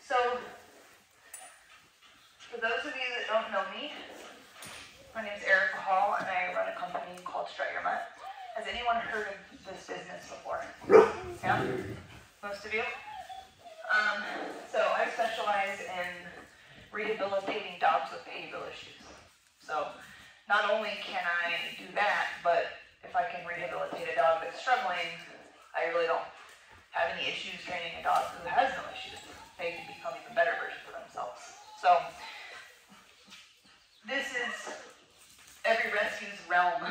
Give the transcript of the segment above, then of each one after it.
So, for those of you that don't know me, my name is Erica Hall, and I run a company called Strut Your Mutt. Has anyone heard of this business before? Yeah? Most of you? So I specialize in rehabilitating dogs with behavioral issues. So not only can I do that, but if I can rehabilitate a dog that's struggling, I really don't have any issues training a dog who has no issues. They can become even better versions of themselves. So this is every rescue's realm,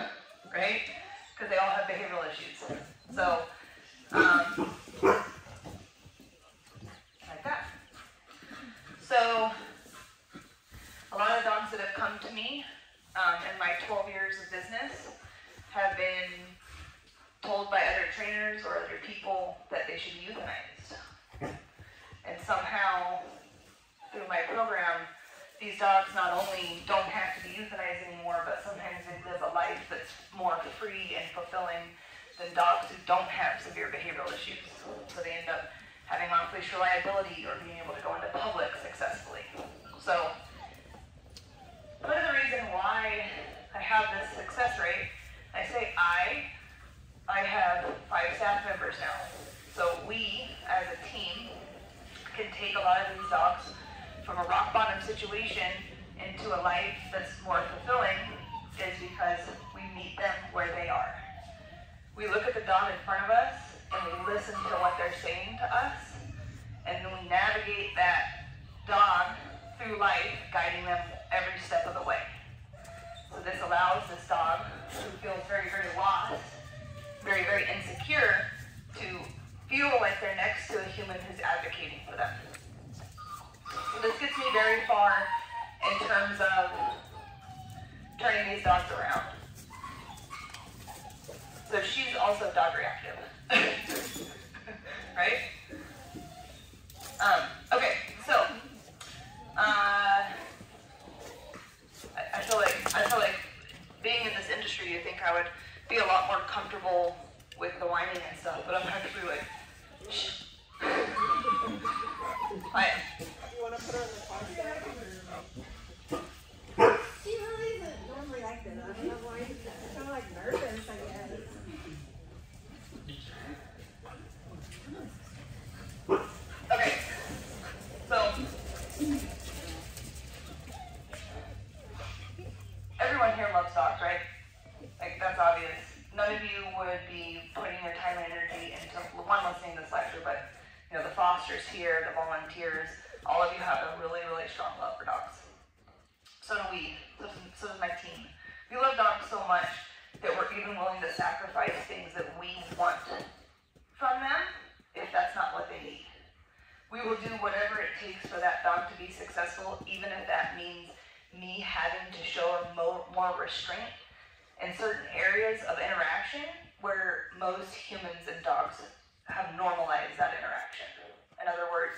right? Because they all have behavioral issues. So like that. So a lot of dogs that have come to me in my 12 years of business have been told by other trainers or other people that they should be euthanized. And somehow, through my program, these dogs not only don't have to be euthanized anymore, but sometimes they live a life that's more free and fulfilling than dogs who don't have severe behavioral issues. So they end up having off-leash reliability or being able to go into public successfully. So part of the reason why I have this success rate, I say I have 5 staff members now. So we, as a team, can take a lot of these dogs from a rock bottom situation into a life that's more fulfilling is because we meet them where they are. We look at the dog in front of us and we listen to what they're saying to us, and then we navigate that dog through life, guiding them every step of the way. So this allows this dog who feels very, very lost, very, very insecure, to feel like they're next to a human who's advocating for them. So this gets me very far in terms of turning these dogs around. So she's also dog reactive, right? Okay, so I feel like being in this industry, you think I would be a lot more comfortable with the whining and stuff, but I'm actually like, shh. I am. You want to put her in the podcast? She really isn't normally like that. I don't know why. She's kind of like nervous, I guess. Okay. So everyone here loves dogs, right? Like, that's obvious. None of you would be putting your time and energy into one listening to this lecture, but you know, the fosters here, the volunteers, all of you have a really, really strong love for dogs. So do we. So does my team. We love dogs so much that we're even willing to sacrifice things that we want from them if that's not what they need. We will do whatever it takes for that dog to be successful, even if that means me having to show more restraint in certain areas of interaction where most humans and dogs have normalized that interaction. In other words,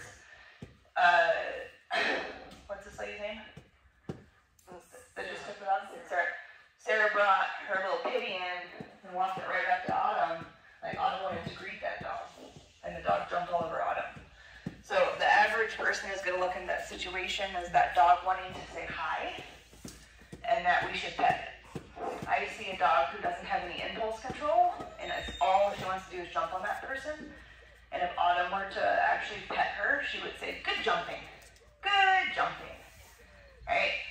what's this lady's name? That just took it on? Sarah brought her little kitty in and walked it right up to Autumn. Like, Autumn wanted to greet that dog, and the dog jumped all over Autumn. So the average person is going to look in that situation as that dog wanting to say hi, and that we should pet it. I see a dog who doesn't have any impulse control, and all she wants to do is jump on that person. And if Autumn were to actually pet her, she would say, "Good jumping, good jumping," right?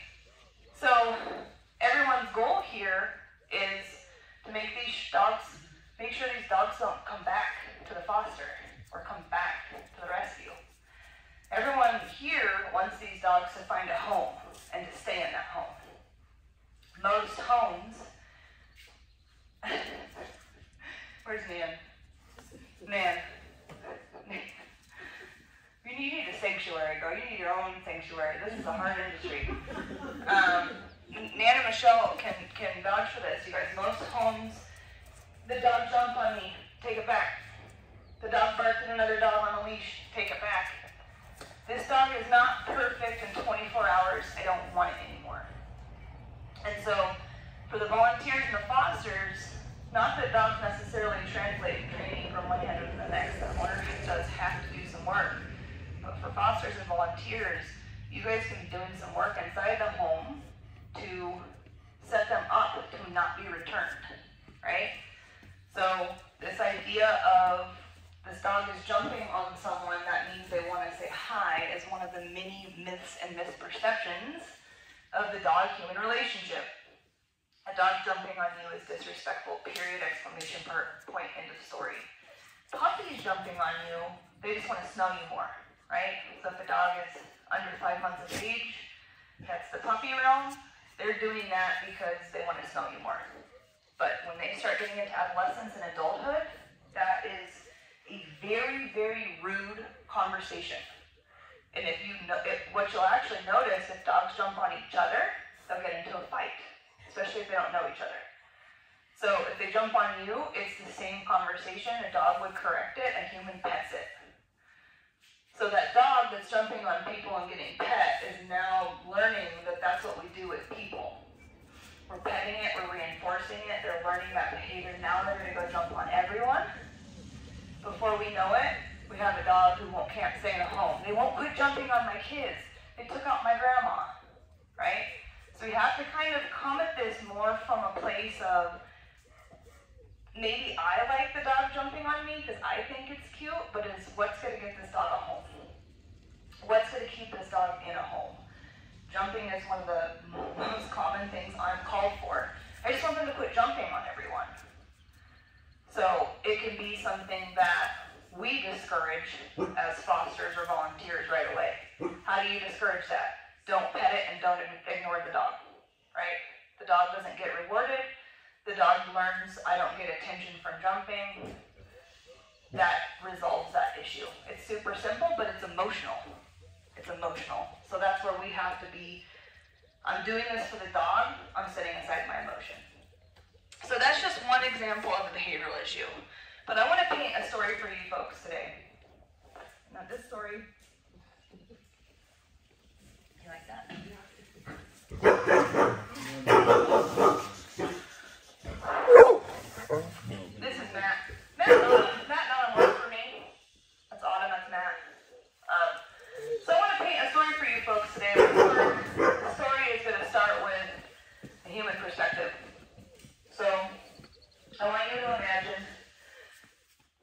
So everyone's goal here is to make sure these dogs don't come back to the foster or come back to the rescue. Everyone here wants these dogs to find a home and to stay in that home. Most homes, where's Nan? Nan. You need a sanctuary, girl. You need your own sanctuary. This is a hard industry. Nan and Michelle can vouch for this, you guys. Most homes, the dog jumped on me, take it back. The dog barked at another dog on a leash, take it back. This dog is not perfect in 24 hours. I don't want it anymore. And so, for the volunteers and the fosters, not that dogs necessarily translate training from one hand to the next. That owner does have to do some work. But for fosters and volunteers, volunteers, you guys can be doing some work inside the home to set them up to not be returned, right? So this idea of this dog is jumping on someone, that means they want to say hi, is one of the many myths and misperceptions of the dog-human relationship. A dog jumping on you is disrespectful, period, exclamation point, end of story. Puppies jumping on you, they just want to smell you more, right? So if a dog is under 5 months of age, that's the puppy realm. They're doing that because they want to smell you more. But when they start getting into adolescence and adulthood, that is a very, very rude conversation. And what you'll actually notice, if dogs jump on each other, they'll get into a fight, especially if they don't know each other. So if they jump on you, it's the same conversation. A dog would correct it, a human pets it. So that dog that's jumping on people and getting pet is now learning that that's what we do with people. We're petting it, we're reinforcing it, they're learning that behavior. Now they're going to go jump on everyone. Before we know it, we have a dog who can't stay in a home. They won't quit jumping on my kids. They took out my grandma, right? So we have to kind of come at this more from a place of, maybe I like the dog jumping on me because I think it's cute, but it's what's going to get this dog a home? What's going to keep this dog in a home? Jumping is one of the most common things I'm called for. I just want them to quit jumping on everyone. So it can be something that we discourage as fosters or volunteers right away. How do you discourage that? Don't pet it and don't ignore the dog, right? The dog doesn't get rewarded. The dog learns, I don't get attention from jumping. That resolves that issue. It's super simple, but it's emotional. It's emotional. So that's where we have to be, I'm doing this for the dog, I'm setting aside my emotion. So that's just one example of a behavioral issue. But I want to paint a story for you folks today. Now this story, you like that? This is Matt. Matt not work for me. That's Autumn, that's Matt. So I want to paint a story for you folks today. The story is going to start with a human perspective. So I want you to imagine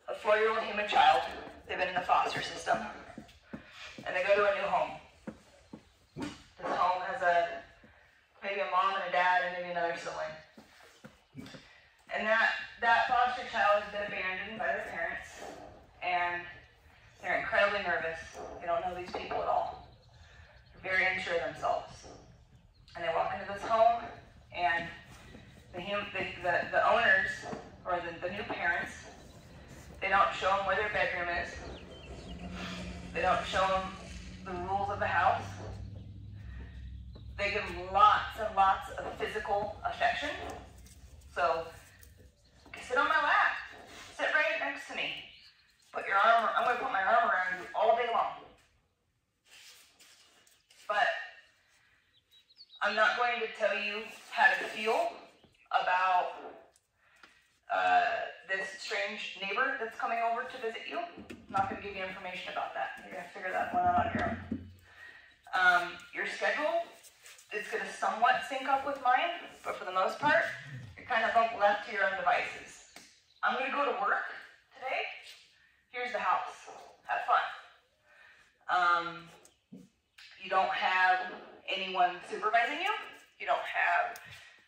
a 4-year-old human child. They've been in the foster system, and they go to a new home. This home has maybe a mom and a dad and maybe another sibling. And that foster child has been abandoned by their parents, and they're incredibly nervous. They don't know these people at all. They're very unsure of themselves. And they walk into this home, and the owners, or the new parents, they don't show them where their bedroom is. They don't show them the rules of the house. They give them lots and lots of physical affection. So, sit on my lap. Sit right next to me. I'm going to put my arm around you all day long. But I'm not going to tell you how to feel about this strange neighbor that's coming over to visit you. I'm not going to give you information about that. You're going to figure that one out on your own. Your schedule is going to somewhat sync up with mine, but for the most part, you're kind of left to your own devices. I'm going to go to work today. Here's the house. Have fun. You don't have anyone supervising you. You don't have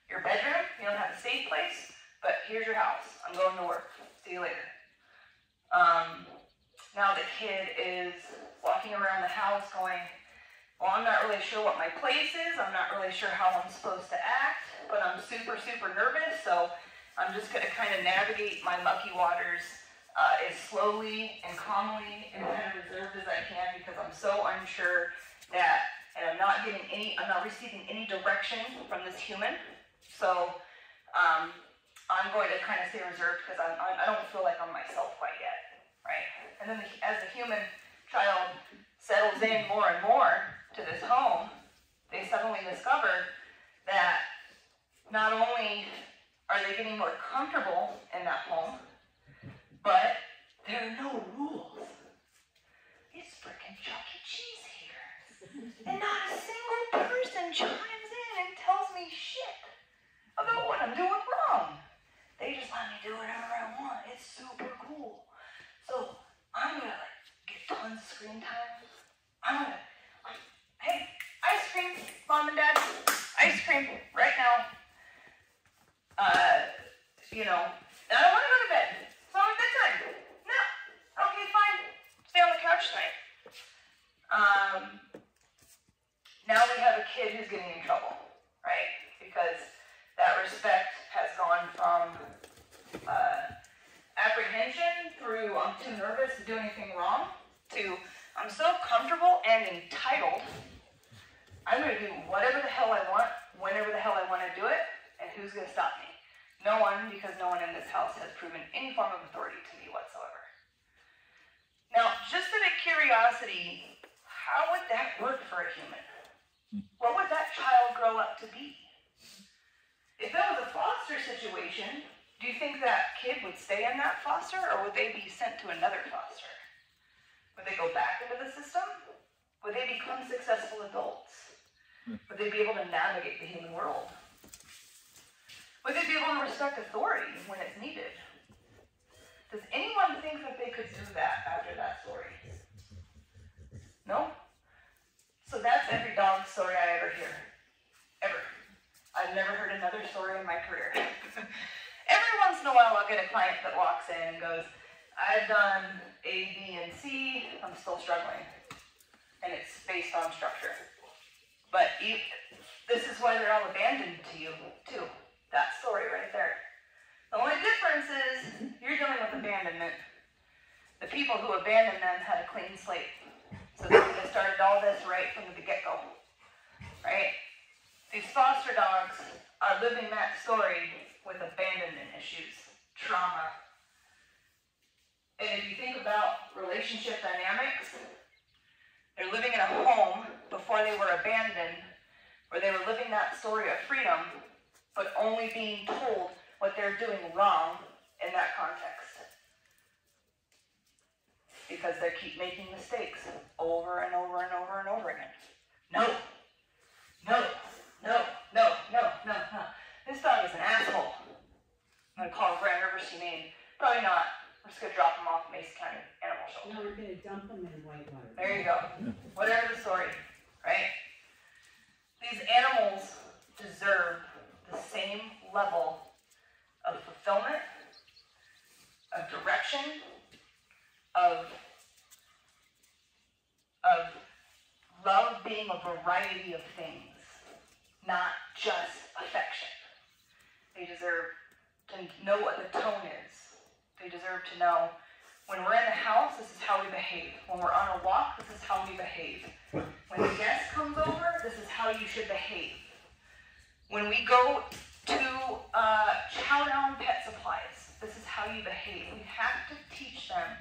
your bedroom. You don't have a safe place. But here's your house. I'm going to work. See you later. Now the kid is walking around the house going, well, I'm not really sure what my place is. I'm not really sure how I'm supposed to act, but I'm super, super nervous. So I'm just going to kind of navigate my mucky waters as slowly and calmly and kind of reserved as I can, because I'm so unsure that, and I'm not receiving any direction from this human. So I'm going to kind of stay reserved because I don't feel like I'm myself quite yet, right? And then as the human child settles in more and more to this home, they suddenly discover that not only are they getting more comfortable in that home, but there are no rules. It's frickin' Chuck E. Cheese here. tons of screen time. Hey, ice cream, mom and dad, ice cream right now. You know, I don't want to go to bed. It's only bedtime. No. Okay, fine. Stay on the couch tonight. Now we have a kid who's getting in trouble, right? Because that respect has gone from apprehension through I'm too nervous to do anything wrong to I'm so comfortable and entitled. I'm going to do whatever the hell I want, whenever the hell I want to do it, and who's going to stop me? No one, because no one in this house has proven any form of authority to me whatsoever. Now, just out of curiosity, how would that work for a human? What would that child grow up to be? If that was a foster situation, do you think that kid would stay in that foster, or would they be sent to another foster? Would they go back into the system? Would they become successful adults? Would they be able to navigate the human world? Would they be able to respect authority when it's needed? Does anyone think that they could do that after that story? No? So that's every dog story I ever hear. Ever. I've never heard another story in my career. Every once in a while I'll get a client that walks in and goes, I've done A, B, and C, I'm still struggling. And it's based on structure. But this is why they're all abandoned to you, too. That story right there. The only difference is you're dealing with abandonment. The people who abandoned them had a clean slate. So they started all this right from the get-go. Right? These foster dogs are living that story with abandonment issues, trauma. And if you think about relationship dynamics, they're living in a home before they were abandoned, where they were living that story of freedom, but only being told what they're doing wrong in that context. Because they keep making mistakes over and over and over and over again. No. This dog is an asshole. I'm going to call him Grand River humane. Probably not. We're just going to drop him off Mesa County Animal Shelter. No, we're going to dump them in Whitewater. There you go. Whatever the story, right? These animals deserve the same level of fulfillment, of direction, of love being a variety of things, not just affection. They deserve to know what the tone is. They deserve to know when we're in the house, this is how we behave. When we're on a walk, this is how we behave. When the guest comes over, this is how you should behave. When we go to chow down pet supplies, this is how you behave. We have to teach them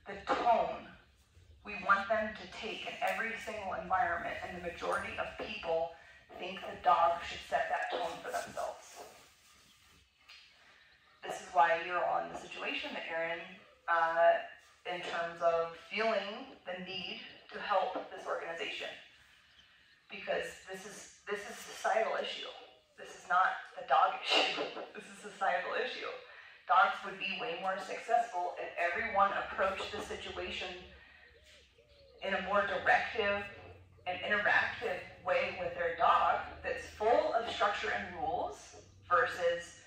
the tone we want them to take in every single environment, and the majority of people think the dog should set that tone for themselves. This is why you're all in the situation that you're in terms of feeling the need to help this organization. Because this is a societal issue. This is not a dog issue. This is a societal issue. Dogs would be way more successful if everyone approached the situation in a more directive and interactive way with their dog that's full of structure and rules versus,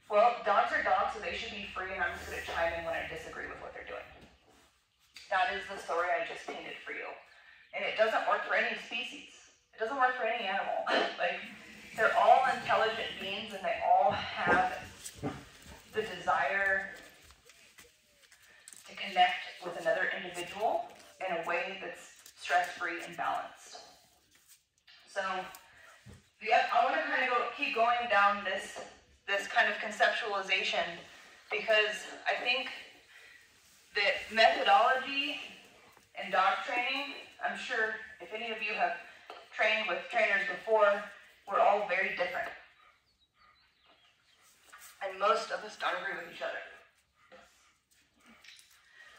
well, dogs are dogs, so they should be free, and I'm just going to chime in when I disagree with what they're doing. That is the story I just painted for you. And it doesn't work for any species. It doesn't work for any animal. Like, they're all intelligent beings, and they all have the desire to connect with another individual in a way that's stress-free and balanced. So, I want to kind of keep going down this kind of conceptualization, because I think that methodology and dog training, I'm sure if any of you have trained with trainers before, we're all very different. And most of us don't agree with each other.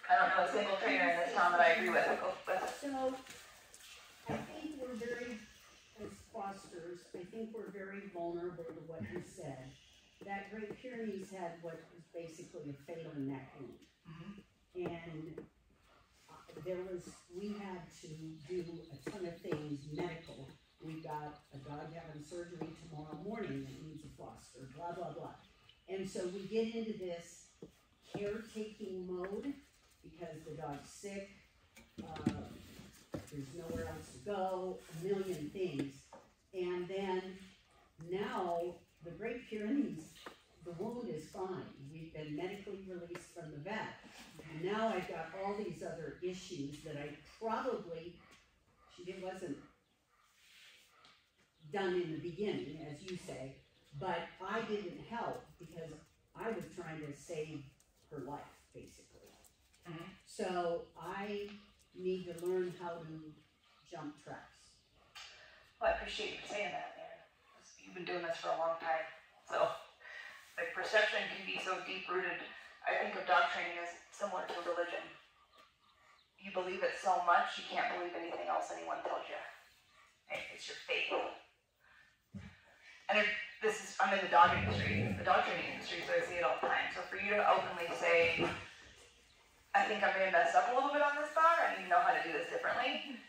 I don't know a single trainer in this town that I agree with. So, I think we're very, as fosters, I think we're very vulnerable to what you said. That Great Pyrenees had what was basically a fatal neck wound. Mm-hmm. And there was got a dog having surgery tomorrow morning that needs a foster, blah, blah, blah. And so we get into this caretaking mode because the dog's sick, there's nowhere else to go, a million things. And then now the Great Pyrenees, the wound is fine. We've been medically released from the vet. And now I've got all these other issues that I probably, it wasn't done in the beginning, as you say, but I didn't help because I was trying to save her life, basically. Mm-hmm. So I need to learn how to jump tracks. Well, I appreciate you saying that, man. You've been doing this for a long time. So, like, perception can be so deep-rooted. I think of dog training as similar to religion. You believe it so much, you can't believe anything else anyone tells you. It's your faith. And I'm in the dog industry, the dog training industry, so I see it all the time. So for you to openly say, I think I may have messed up a little bit on this dog, I need to know how to do this differently,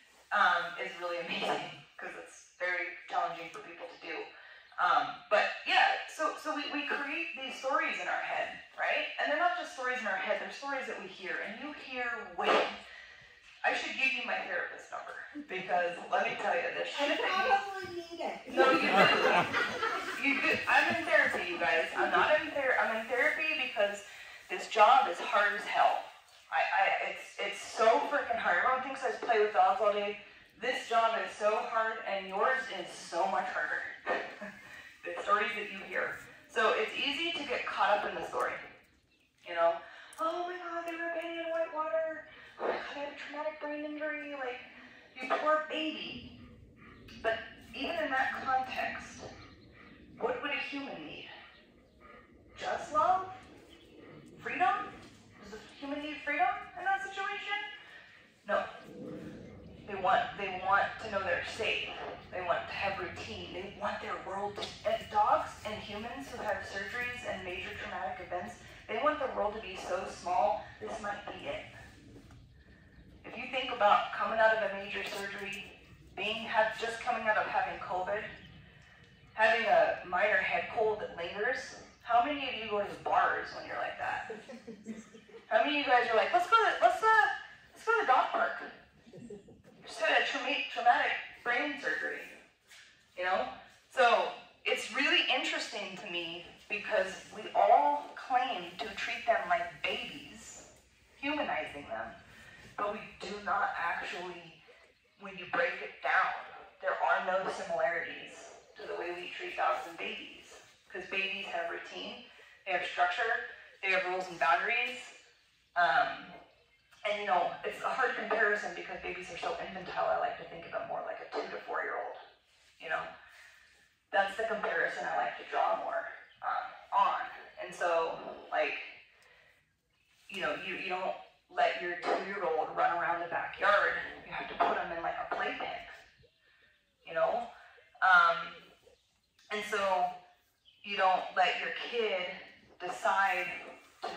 is really amazing, because it's very challenging for people to do. But yeah, so we create these stories in our head, right? And they're not just stories in our head, they're stories that we hear. And you hear way. I should give you my therapist number, because let me tell you, this shit that probably need it. No, you do. You do. I'm in therapy, you guys. I'm in therapy because this job is hard as hell. It's so freaking hard. Everyone thinks I just play with dogs all day. This job is so hard, and yours is so much harder. The stories that you hear. So it's easy to get caught up in the story. You know, oh my God, they were bathing in white water. Oh my God, I have a traumatic brain injury. Like, you poor baby. But even in that context, what would a human need? Just love? Freedom? Does a human need freedom in that situation? No. They want to know they're safe. They want to have routine. They want their world to, and dogs and humans who have surgeries and major traumatic events, they want the world to be so small, this might be it. If you think about coming out of a major surgery, just coming out of having COVID, having a minor head cold that lingers, how many of you go to bars when you're like that? How many of you guys are like, let's go to the dog park? Just had a traumatic brain surgery, you know? So it's really interesting to me because we all claim to treat them like babies, humanizing them, but we do not actually, when you break it down, there are no similarities to the way we treat dogs and babies. Because babies have routine, they have structure, they have rules and boundaries. And you know, it's a hard comparison because babies are so infantile. I like to think of them more like a 2 to 4 year old. You know, that's the comparison I like to draw more on. And so, like, you know, you don't let your 2-year-old run around the backyard. You have to put them in like a playpen. You know, and so you don't let your kid decide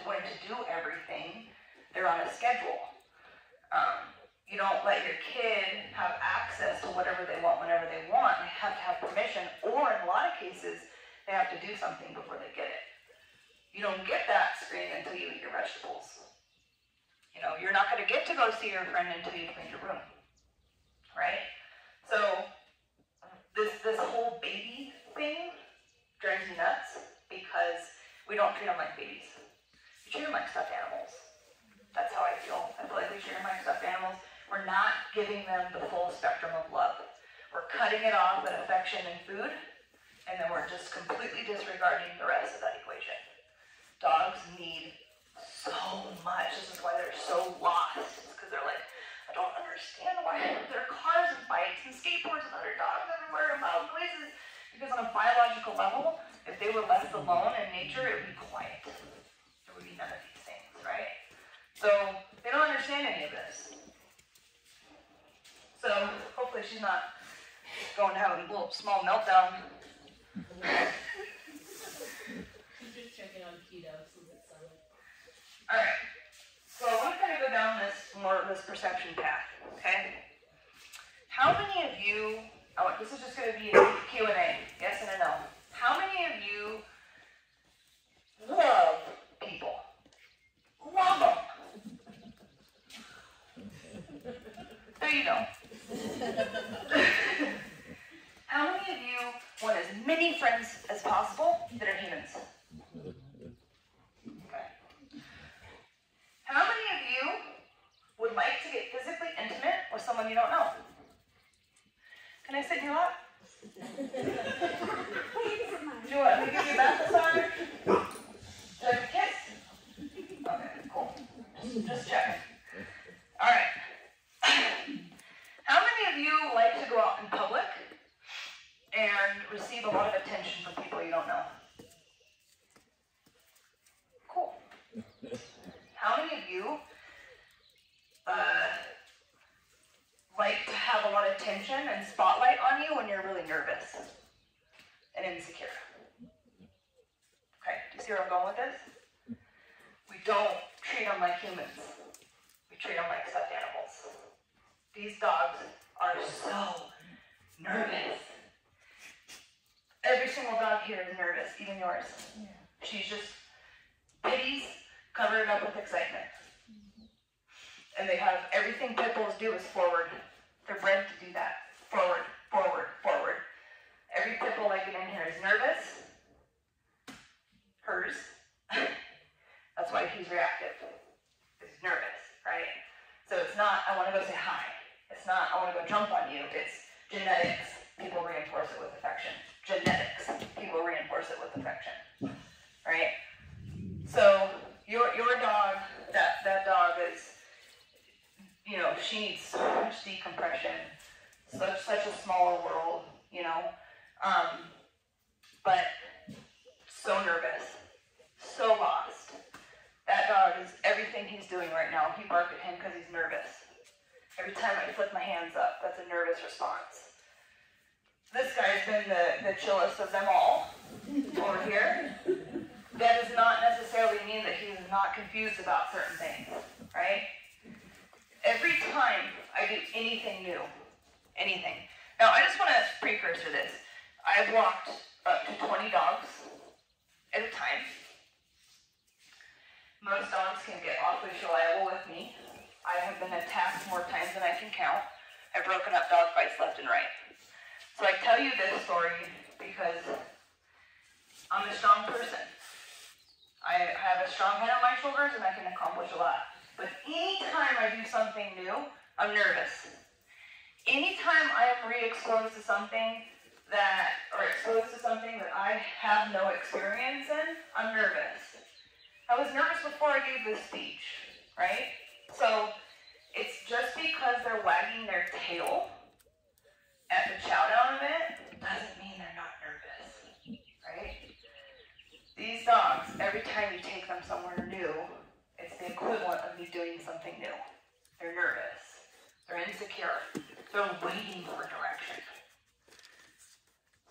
when to do everything. They're on a schedule. You don't let your kid have access to whatever they want whenever they want. They have to have permission, or in a lot of cases, they have to do something before they get it. You don't get that screen until you eat your vegetables. You know, you're not going to get to go see your friend until you clean your room, right? So this whole baby thing drives me nuts because we don't treat them like babies. We treat them like stuffed animals. That's how I feel. I feel like we treat them like stuffed animals. We're not giving them the full spectrum of love. We're cutting it off at affection and food, and then we're just completely disregarding the rest of that equation. Dogs need so much. This is why they're so lost. It's because they're like, I don't understand why there are cars and bikes and skateboards and other dogs everywhere in loud places. Because on a biological level, if they were left alone in nature, it would be quiet. There would be none of these things, right? So they don't understand any of this. So hopefully she's not going to have a little small meltdown. She's just checking on keto since it's summer. All right. So I want to kind of go down this perception path. Okay. How many of you This is just going to be a Q&A, yes and a no. How many of you love people? Love them. There you go. How many of you want as many friends as possible that are humans? Okay. How many of you would like to get physically intimate with someone you don't know? Can I sit in your lap? Do you want me to give you a bath massage? Do I have a kiss? Okay, cool. Just checking. All right. How many of you like to go out in public and receive a lot of attention from people you don't know? Cool. How many of you like to have a lot of attention and spotlight on you when you're really nervous and insecure? Okay, do you see where I'm going with this? We don't treat them like humans. We treat them like stuffed animals. These dogs are so nervous. Every single dog here is nervous, even yours. She's just pities covered up with excitement. And they have everything pit bulls do is forward. They're bred to do that. Forward, forward, forward. Every pit bull I get in here is nervous. Hers. That's why he's reactive. He's nervous, right? So it's not, I want to go say hi. It's not, I want to go jump on you. It's genetics. People reinforce it with affection. Genetics. People reinforce it with affection. Right? So your dog, that dog is, you know, she needs so much decompression, such a smaller world, you know, but so nervous, so lost. That dog is everything he's doing right now. If you bark at him because he's nervous. Every time I flick my hands up, that's a nervous response. This guy's been the chillest of them all over here. That does not necessarily mean that he's not confused about certain things, right? Every time I do anything new, anything. Now, I just want to precursor this. I've walked up to 20 dogs at a time. Most dogs can get awfully reliable with me. I have been attacked more times than I can count. I've broken up dog fights left and right. So I tell you this story because I'm a strong person. I have a strong head on my shoulders and I can accomplish a lot. But anytime I do something new, I'm nervous. Anytime I am re-exposed to something exposed to something that I have no experience in, I'm nervous. I was nervous before I gave this speech, right? So it's just because they're wagging their tail at the chow down event doesn't mean they're not nervous, right? These dogs, every time you take them somewhere new, it's the equivalent of me doing something new. They're nervous. They're insecure. They're waiting for direction.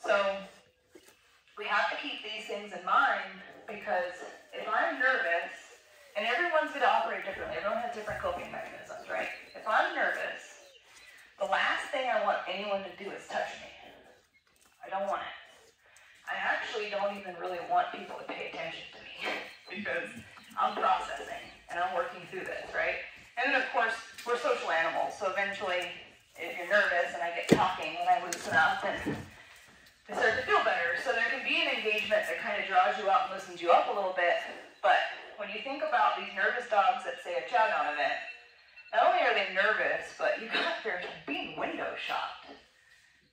So we have to keep these things in mind because if I'm nervous, and everyone's going to operate differently. Everyone has different coping mechanisms, right? If I'm nervous, the last thing I want anyone to do is touch me. I don't want it. I actually don't even really want people to pay attention to me because I'm processing and I'm working through this, right? And then of course, we're social animals, so eventually if you're nervous and I get talking and I loosen up and I start to feel better. So there can be an engagement that kind of draws you out and loosens you up a little bit, but when you think about these nervous dogs at, say, a chow down event, not only are they nervous, but they're being window shopped.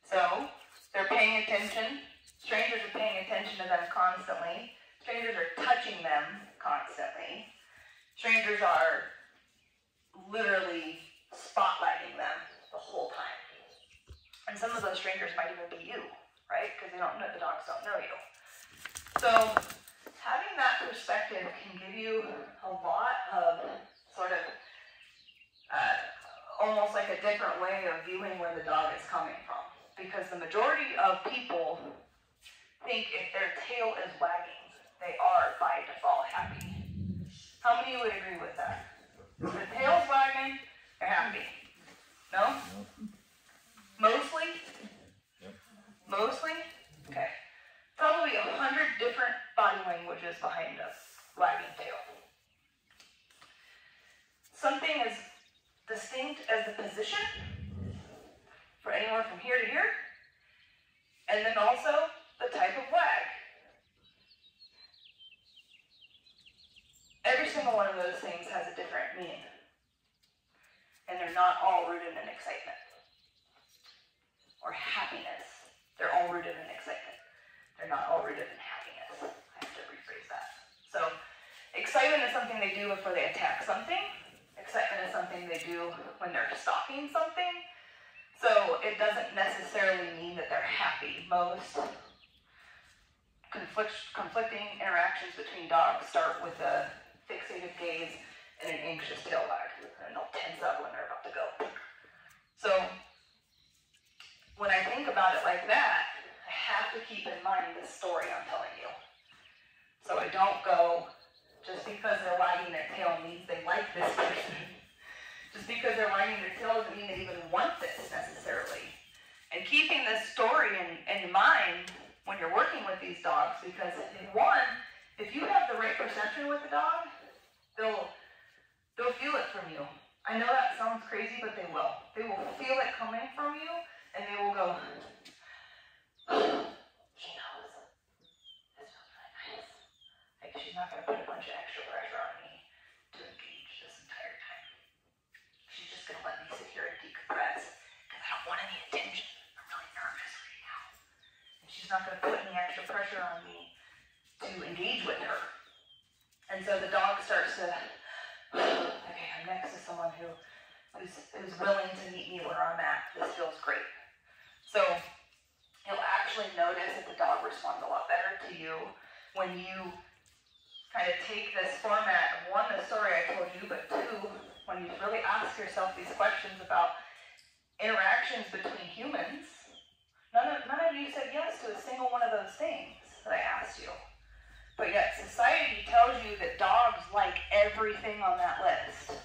So they're paying attention. Strangers are paying attention to them constantly. Strangers are touching them constantly. Strangers are literally spotlighting them the whole time. And some of those strangers might even be you, right? Because the dogs don't know you. So having that perspective can give you a lot of sort of almost like a different way of viewing where the dog is coming from. Because the majority of people think if their tail is wagging, they are by default happy. How many would agree with that? If the tail's wagging, they're happy. No? Mostly? distinct as the position for anywhere from here to here, and then also the type of wag. Every single one of those things has a different meaning, and they're not all rooted in excitement or happiness. They're all rooted in excitement. They're not all rooted in happiness. I have to rephrase that. So, excitement is something they do before they attack something. Excitement is something they do when they're stalking something. So, it doesn't necessarily mean that they're happy. Most conflicting interactions between dogs start with a fixated gaze and an anxious tail wag, and they'll tense up when they're about to go. So, when I think about it like that, I have to keep in mind this story I'm telling you. So I don't go, just because they're wagging their tail means they like this person. Just because they're wagging their tail doesn't mean they even want this necessarily. And keeping this story in mind when you're working with these dogs, because if you have the right perception with the dog, they'll feel it from you. I know that sounds crazy, but they will. They will feel it coming from you, and they will go, oh, she knows. This feels really nice. Like, she's not going to put a bunch of extra pressure on me to engage this entire time. She's just going to let me sit here and decompress, because I don't want any attention. I'm really nervous right now. And she's not going to put any extra pressure on me to engage with her. And so the dog starts to, okay, I'm next to someone who's willing to meet me where I'm at. This feels great. So you'll actually notice that the dog responds a lot better to you when you kind of take this format of, one, the story I told you, but two, when you really ask yourself these questions about interactions between humans. None of you said yes to a single one of those things that I asked you. But yet society tells you that dogs like everything on that list.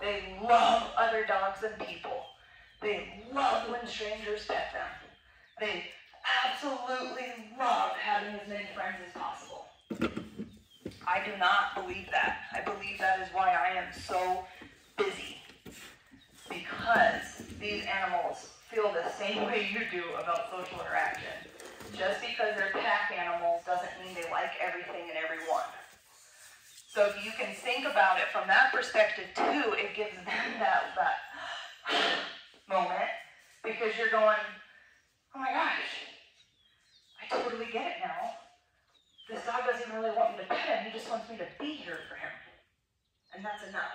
They love other dogs and people. They love when strangers pet them. They absolutely love having as many friends as possible. I do not believe that. I believe that is why I am so busy. Because these animals feel the same way you do about social interaction. Just because they're pack animals doesn't mean they like everything and everyone. So if you can think about it from that perspective too, it gives them that moment, because you're going, oh my gosh, I totally get it now. This dog doesn't really want me to pet him, he just wants me to be here for him. And that's enough.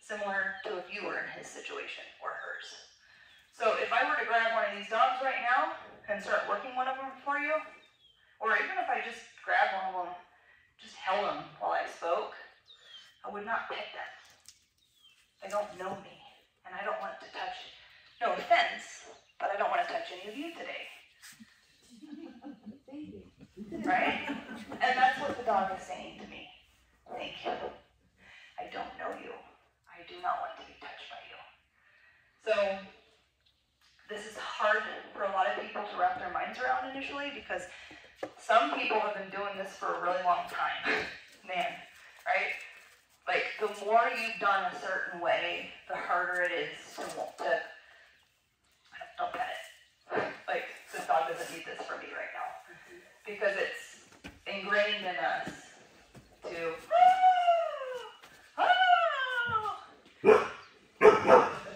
Similar to if you were in his situation or hers. So if I were to grab one of these dogs right now and start working one of them for you, or even if I just grab one of them, just held them while I spoke, I would not pet them. They don't know me, and I don't want to touch, no offense, but I don't want to touch any of you today. Thank you. Right? And that's what the dog is saying to me. Thank you. I don't know you. I do not want to be touched by you. So, this is hard for a lot of people to wrap their minds around initially, because some people have been doing this for a really long time. Man, right? Like, the more you've done a certain way, the harder it is to want to, don't pet it. Like, this dog doesn't need this from me right now. Because it's ingrained in us to,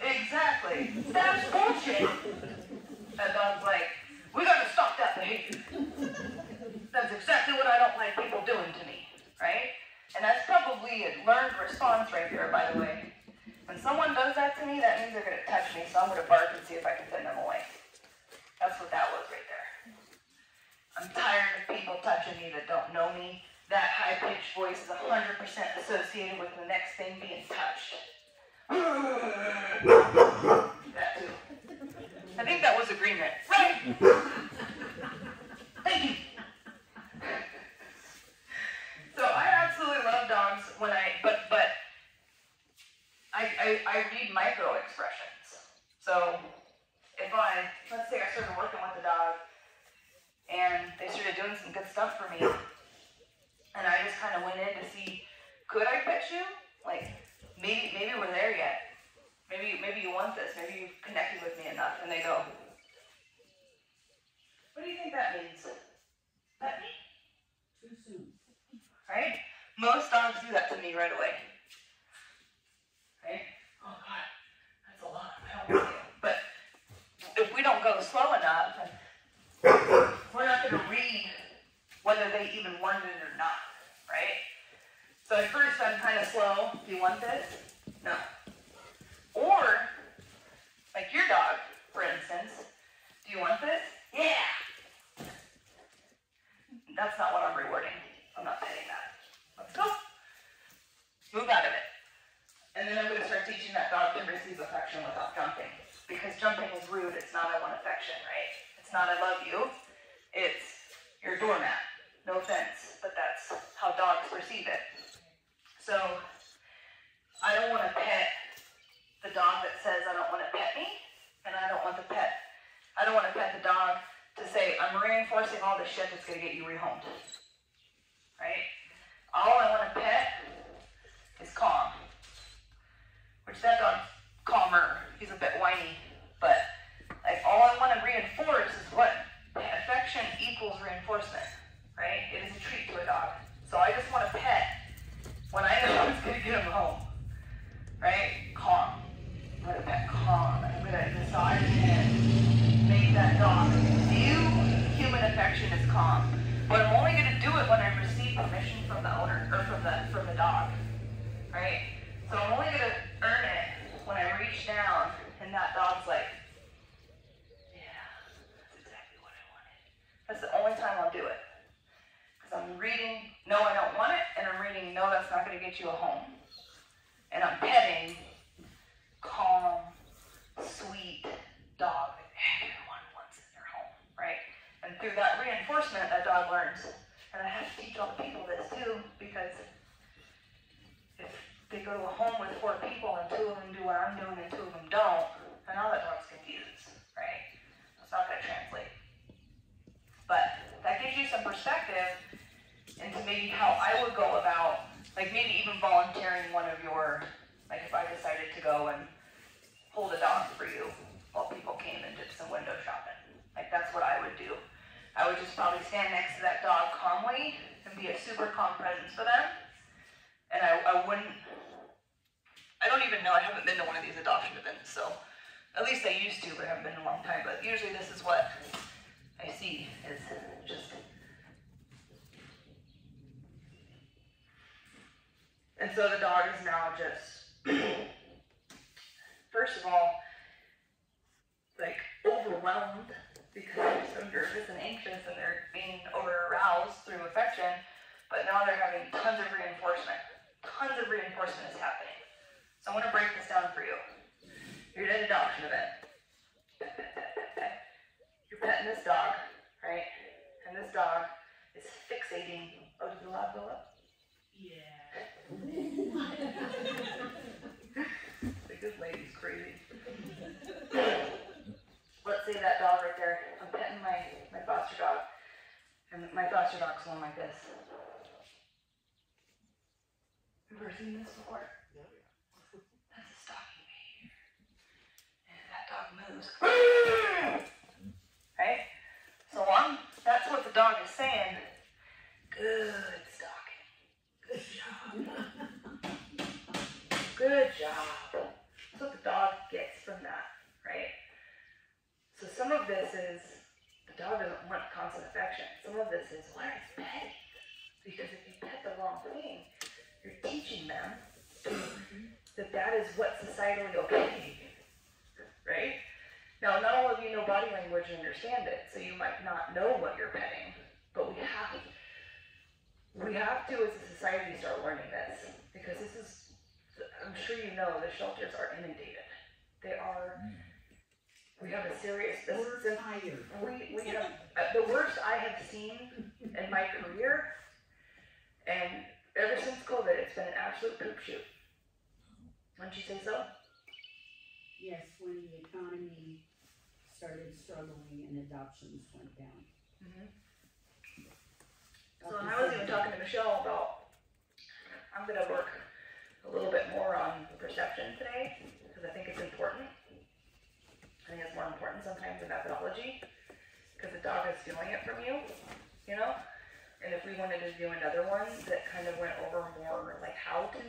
exactly. That's bullshit. That dog's like, we gotta stop that behavior. That's exactly what I don't like people doing to me, right? And that's probably a learned response right there, by the way. When someone does that to me, that means they're gonna touch me, so I'm gonna bark and see if I can send them away. That's what that was right there. I'm tired of people touching me that don't know me. That high-pitched voice is 100% associated with the next thing being touched. That too. I think that was agreement. Right! Thank you. So I absolutely love dogs when I read micro expressions. So if let's say I started working with a dog and they started doing some good stuff for me, and I just kind of went in to see, could I pet you? Like, maybe we're there yet. want this. Maybe you've connected with me enough. And they go, what do you think that means? Pet me? Too soon. Right? Most dogs do that to me right away. Right? Oh God, that's a lot. I don't want to. But if we don't go slow enough, we're not going to read whether they even wanted it or not. Right? So at first I'm kind of slow. Do you want this? No. Or, like your dog, for instance, do you want this? Yeah. That's not what I'm rewarding. I'm not petting that. Let's go. Move out of it. And then I'm going to start teaching that dog to receive affection without jumping. Because jumping is rude. It's not I want affection, right? It's not I love you. It's you're a doormat. No offense, but that's how dogs perceive it. So, I don't want to pet the dog that says I don't want to pet me, and I don't want to pet the dog to say I'm reinforcing all the shit that's going to get you rehomed. Right? All I want to pet is calm. Which that dog's calmer. He's a bit whiny. But like all I want to reinforce is what? Affection equals reinforcement. Right? It is a treat to a dog. So I just want to pet when I know it's going to get him home. Right? Calm. I'm going to pet calm. I'm going to massage and make that dog view human affection as calm. But I'm only going to do it when I receive permission from the owner, or from the dog. Right? So I'm only going to earn it when I reach down and that dog's like, yeah, that's exactly what I wanted. That's the only time I'll do it. Because I'm reading, no, I don't want it, and I'm reading, no, that's not going to get you a home. And I'm petting calm, sweet dog that everyone wants in their home, right? And through that reinforcement, that dog learns. And I have to teach all the people this too, because if they go to a home with 4 people and 2 of them do what I'm doing and 2 of them don't, then now that dog's confused, right? It's not going to translate. But that gives you some perspective into maybe how I would go about, like maybe even volunteering one of your, like if I decided to go and hold a dog for you while people came and did some window shopping. Like that's what I would do. I would just probably stand next to that dog calmly and be a super calm presence for them. And I wouldn't, I don't even know, I haven't been to one of these adoption events, so at least I used to, but I haven't been in a long time. But usually this is what I see is just, and so the dog is now just, first of all, like overwhelmed because they're so nervous and anxious and they're being over-aroused through affection, but now they're having tons of reinforcement. Tons of reinforcement is happening. So I want to break this down for you. You're at an adoption event. You're petting this dog, right? And this dog is fixating. Oh, did the lab go up? Yeah. Like this lady's crazy. Let's say that dog right there. I'm petting my foster dog. And my foster dog's going like this. Have you ever seen this before? That's a stalking behavior. And if that dog moves, right? So that's what the dog is saying. Good stalking. Good job. Good job. That's what the dog gets from that, right? So some of this is, the dog doesn't want constant affection. Some of this is, why is petting? Because if you pet the wrong thing, you're teaching them that is what societally okay, right? Now, not all of you know body language and understand it, so you might not know what you're petting, but we have to, as a society, start learning this, because this is, I'm sure you know, the shelters are inundated. We have a serious, we have, the worst I have seen in my career, and ever since COVID, it's been an absolute poop shoot. Wouldn't you say so? Yes, when the economy started struggling and adoptions went down. Mm-hmm. So, and I was even talking to Michelle about, I'm going to work a little bit more on perception today, because I think it's important. stealing it from you, you know? And if we wanted to do another one that kind of went over more like how-tos,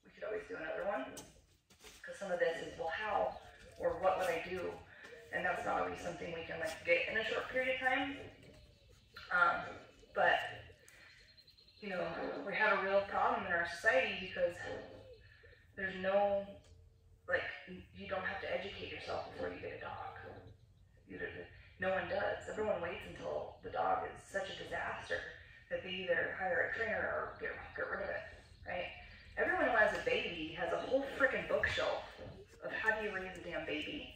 we could always do another one. Because some of this is, well, how, or what would I do? And that's not always something we can like get in a short period of time. But, you know, we have a real problem in our society because there's no, like, you don't have to educate yourself before you get a dog. No one does. Everyone waits until the dog is such a disaster that they either hire a trainer or get rid of it, right? Everyone who has a baby has a whole freaking bookshelf of how do you raise a damn baby.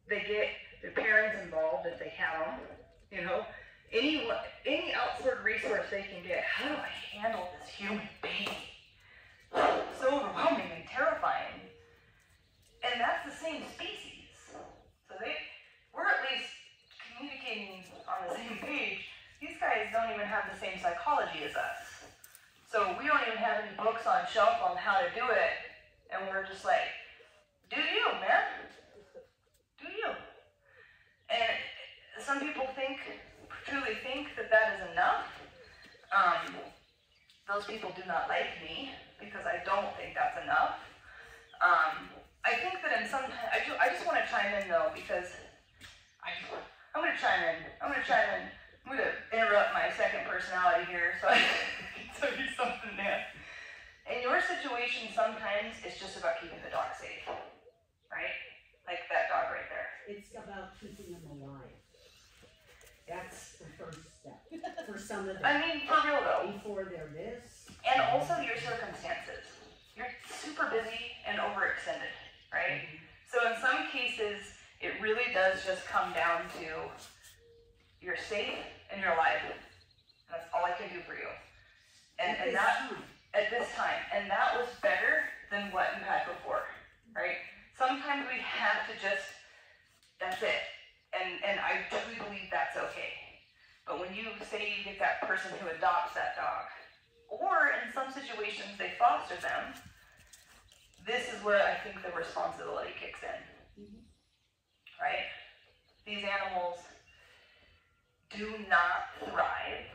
They get their parents involved if they have them, you know? Any outsourced resource they can get. How do I handle this human baby? It's so overwhelming and terrifying. And that's the same species. So we're at least communicating on the same page. These guys don't even have the same psychology as us. So we don't even have any books on shelf on how to do it. And we're just like, do you, man? Do you? And some people truly think that is enough. Those people do not like me because I don't think that's enough. I think that in some, I just want to chime in though, because I'm going to chime in. I'm going to interrupt my second personality here so I can tell you something there. In your situation, sometimes it's just about keeping the dog safe, right? Like that dog right there. It's about keeping them alive. That's the first step for some of them. I mean, for real though. Before they're this. And also your circumstances. You're super busy and overextended, right? So in some cases, it really does just come down to you're safe and you're alive. That's all I can do for you. And that at this time. And that was better than what you had before, right? Sometimes we have to just, that's it. And I truly believe that's okay. But when you say you get that person who adopts that dog, or in some situations they foster them, this is where I think the responsibility kicks in. Right? These animals do not thrive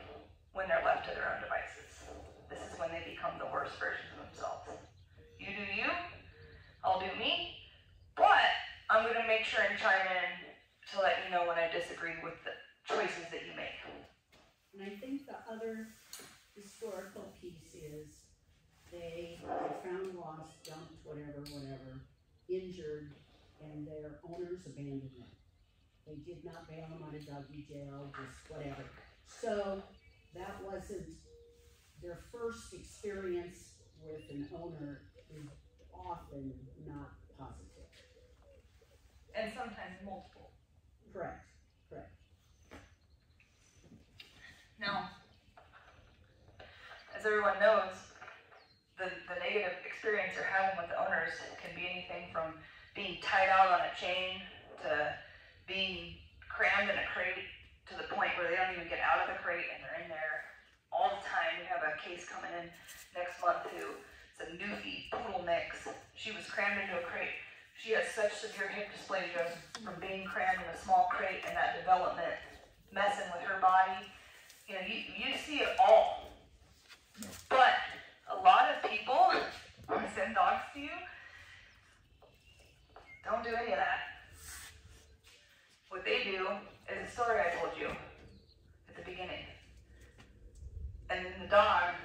when they're left to their own devices. This is when they become the worst versions of themselves. You do you, I'll do me, but I'm going to make sure and chime in to let you know when I disagree with the choices that you make. And I think the other historical piece is they found lost, dumped, whatever, injured, and their owners abandoned them. They did not bail them out of doggy jail, just whatever. So that wasn't their first experience with an owner is often not positive. And sometimes multiple. Correct. Now, as everyone knows, the negative experience you're having with the owners can be anything from being tied out on a chain to being crammed in a crate to the point where they don't even get out of the crate and they're in there all the time. We have a case coming in next month who it's a Newfie poodle mix. She was crammed into a crate. She has such severe hip dysplasia from being crammed in a small crate and that development messing with her body. You know, you see it all. But a lot of people who send dogs to you don't do any of that. What they do is the story I told you at the beginning. And then the dog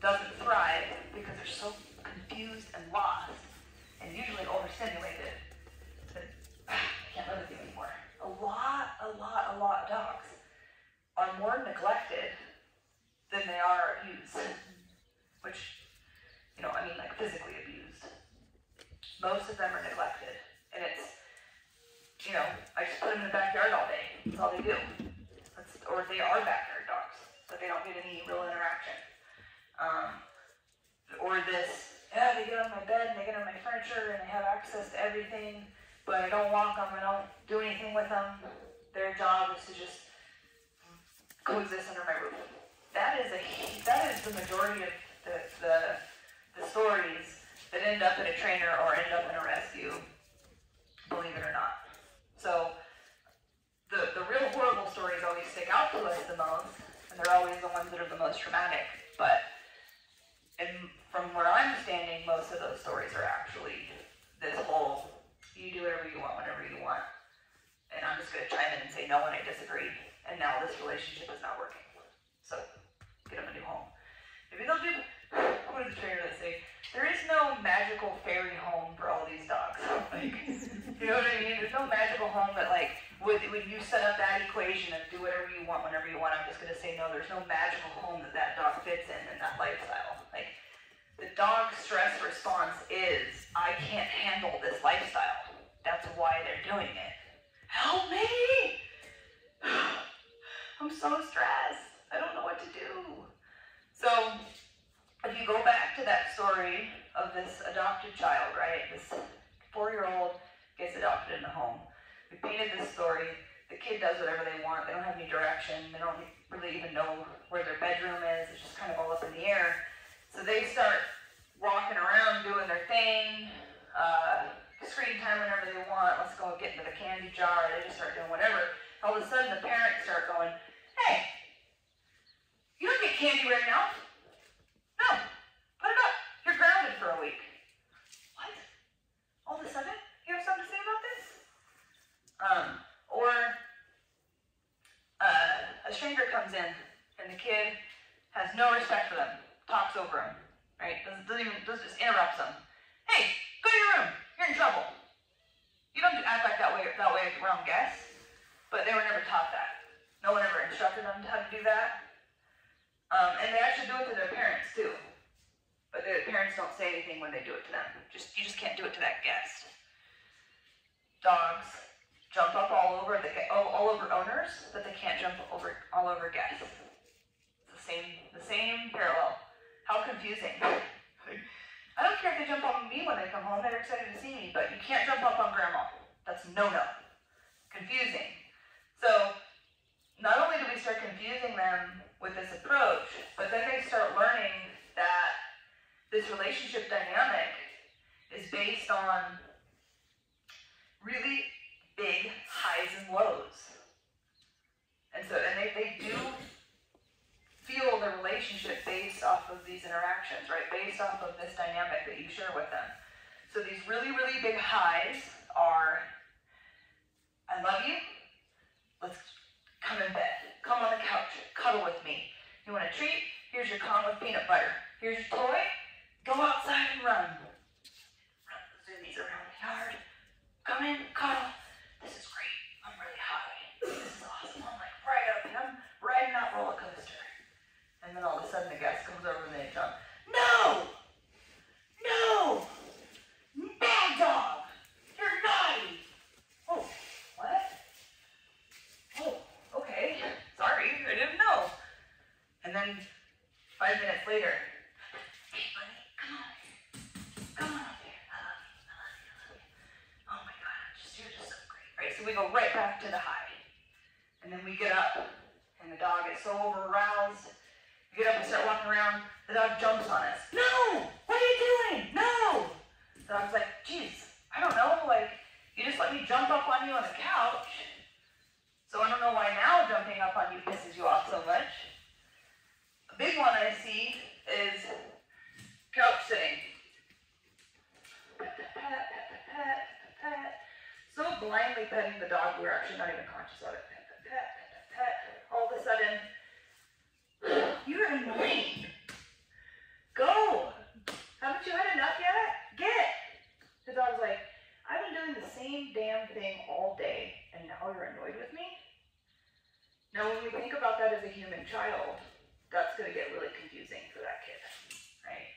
doesn't thrive because they're so confused and lost and usually overstimulated that I can't live with you anymore. A lot of dogs are more neglected than they are abused, which, you know, I mean like physically abused. Most of them are neglected, and it's, you know, I just put them in the backyard all day. That's all they do. Or they are backyard dogs, but they don't get any real interaction. Or this, yeah, they get on my bed, and they get on my furniture, and they have access to everything, but I don't walk them, I don't do anything with them. Their job is to just coexist under my roof. That is the majority of the stories that end up in a trainer or end up in a rescue, believe it or not. So the real world the most traumatic, but from where I'm standing, most of those stories are actually this whole, you do whatever you want, whenever you want. And I'm just going to chime in and say no when I disagree. And now this relationship is not working. So, get them a new home. Maybe they'll do, what does the trainer say? There is no magical fairy home for all these dogs. Like, you know what I mean? There's no magical home that, like, when you set up that equation of do whatever you want, whenever you want, I'm just going to say no. There's no magical home that that dog fits in that lifestyle. Like, the dog's stress response is, I can't handle this lifestyle. That's why they're doing it. Help me! I'm so stressed. I don't know what to do. So, if you go back to that story of this adopted child, right? This 4-year-old gets adopted in a home. We painted this story. The kid does whatever they want. They don't have any direction. They don't really even know where their bedroom is. It's just kind of all up in the air. So they start walking around doing their thing, screen time whenever they want. Let's go get into the candy jar. They just start doing whatever. All of a sudden, the parents start going, hey, you don't get candy right now. No, put it up. You're grounded for a week. What? All of a sudden, you have something to say about this? Or a stranger comes in and the kid has no respect for them, talks over them, right? Doesn't just interrupts them. Hey, go to your room. You're in trouble. You don't act like that way around guests, but they were never taught that. No one ever instructed them how to do that. And they actually do it to their parents too. But the parents don't say anything when they do it to them. You just can't do it to that guest. Dogs jump up all over owners, but they can't jump all over guests. It's the same parallel. How confusing. I don't care if they jump up on me when they come home. They're excited to see me, but you can't jump up on grandma. That's no-no. Confusing. So, not only do we start confusing them with this approach, but then they start learning that this relationship dynamic is based on really big highs and lows. And they do feel the relationship based off of these interactions, right? Based off of this dynamic that you share with them. So these really, really big highs are, I love you, let's come in bed, come on the couch, cuddle with me. You want a treat? Here's your Kong with peanut butter. Here's your toy, go outside and run. Run the zoomies around the yard. Come in, cuddle. This is great. I'm really high. This is awesome. I'm like right up and I'm riding that roller coaster. And then all of a sudden the guest comes over and they jump. No! No! Bad dog! You're naughty! Oh, what? Oh, okay. Sorry, I didn't know. And then 5 minutes later, hey buddy, come on. Come on up here. I love you. I love you. I love you. Oh my God, you're just so great. Right, so we go right back to the high. And then we get up and the dog is so over-aroused. We get up and start walking around, the dog jumps on us. No! What are you doing? No! The dog's like, geez, I don't know, like, you just let me jump up on you on the couch. So I don't know why now jumping up on you pisses you off so much. A big one I see is couch sitting. Pet, pet, pet, pet, pet, pet. So blindly petting the dog, we're actually not even conscious of it. Pet, pet, pet, pet, pet. All of a sudden, you're annoying. Go. Haven't you had enough yet? Get. The dog's like, I've been doing the same damn thing all day, and now you're annoyed with me? Now, when we think about that as a human child, that's going to get really confusing for that kid, right?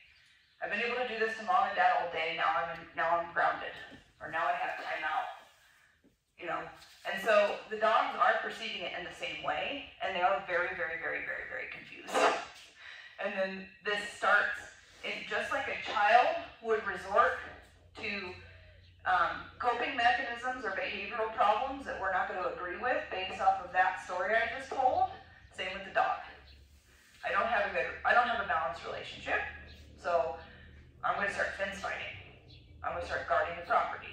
I've been able to do this to mom and dad all day. Now I'm grounded, or now I have time out. You know, and so the dogs are perceiving it in the same way, and they are very, very, very, very, very confused. And then this starts, just like a child would resort to coping mechanisms or behavioral problems that we're not going to agree with based off of that story I just told, same with the dog. I don't have a balanced relationship, so I'm going to start fence fighting. I'm going to start guarding the property.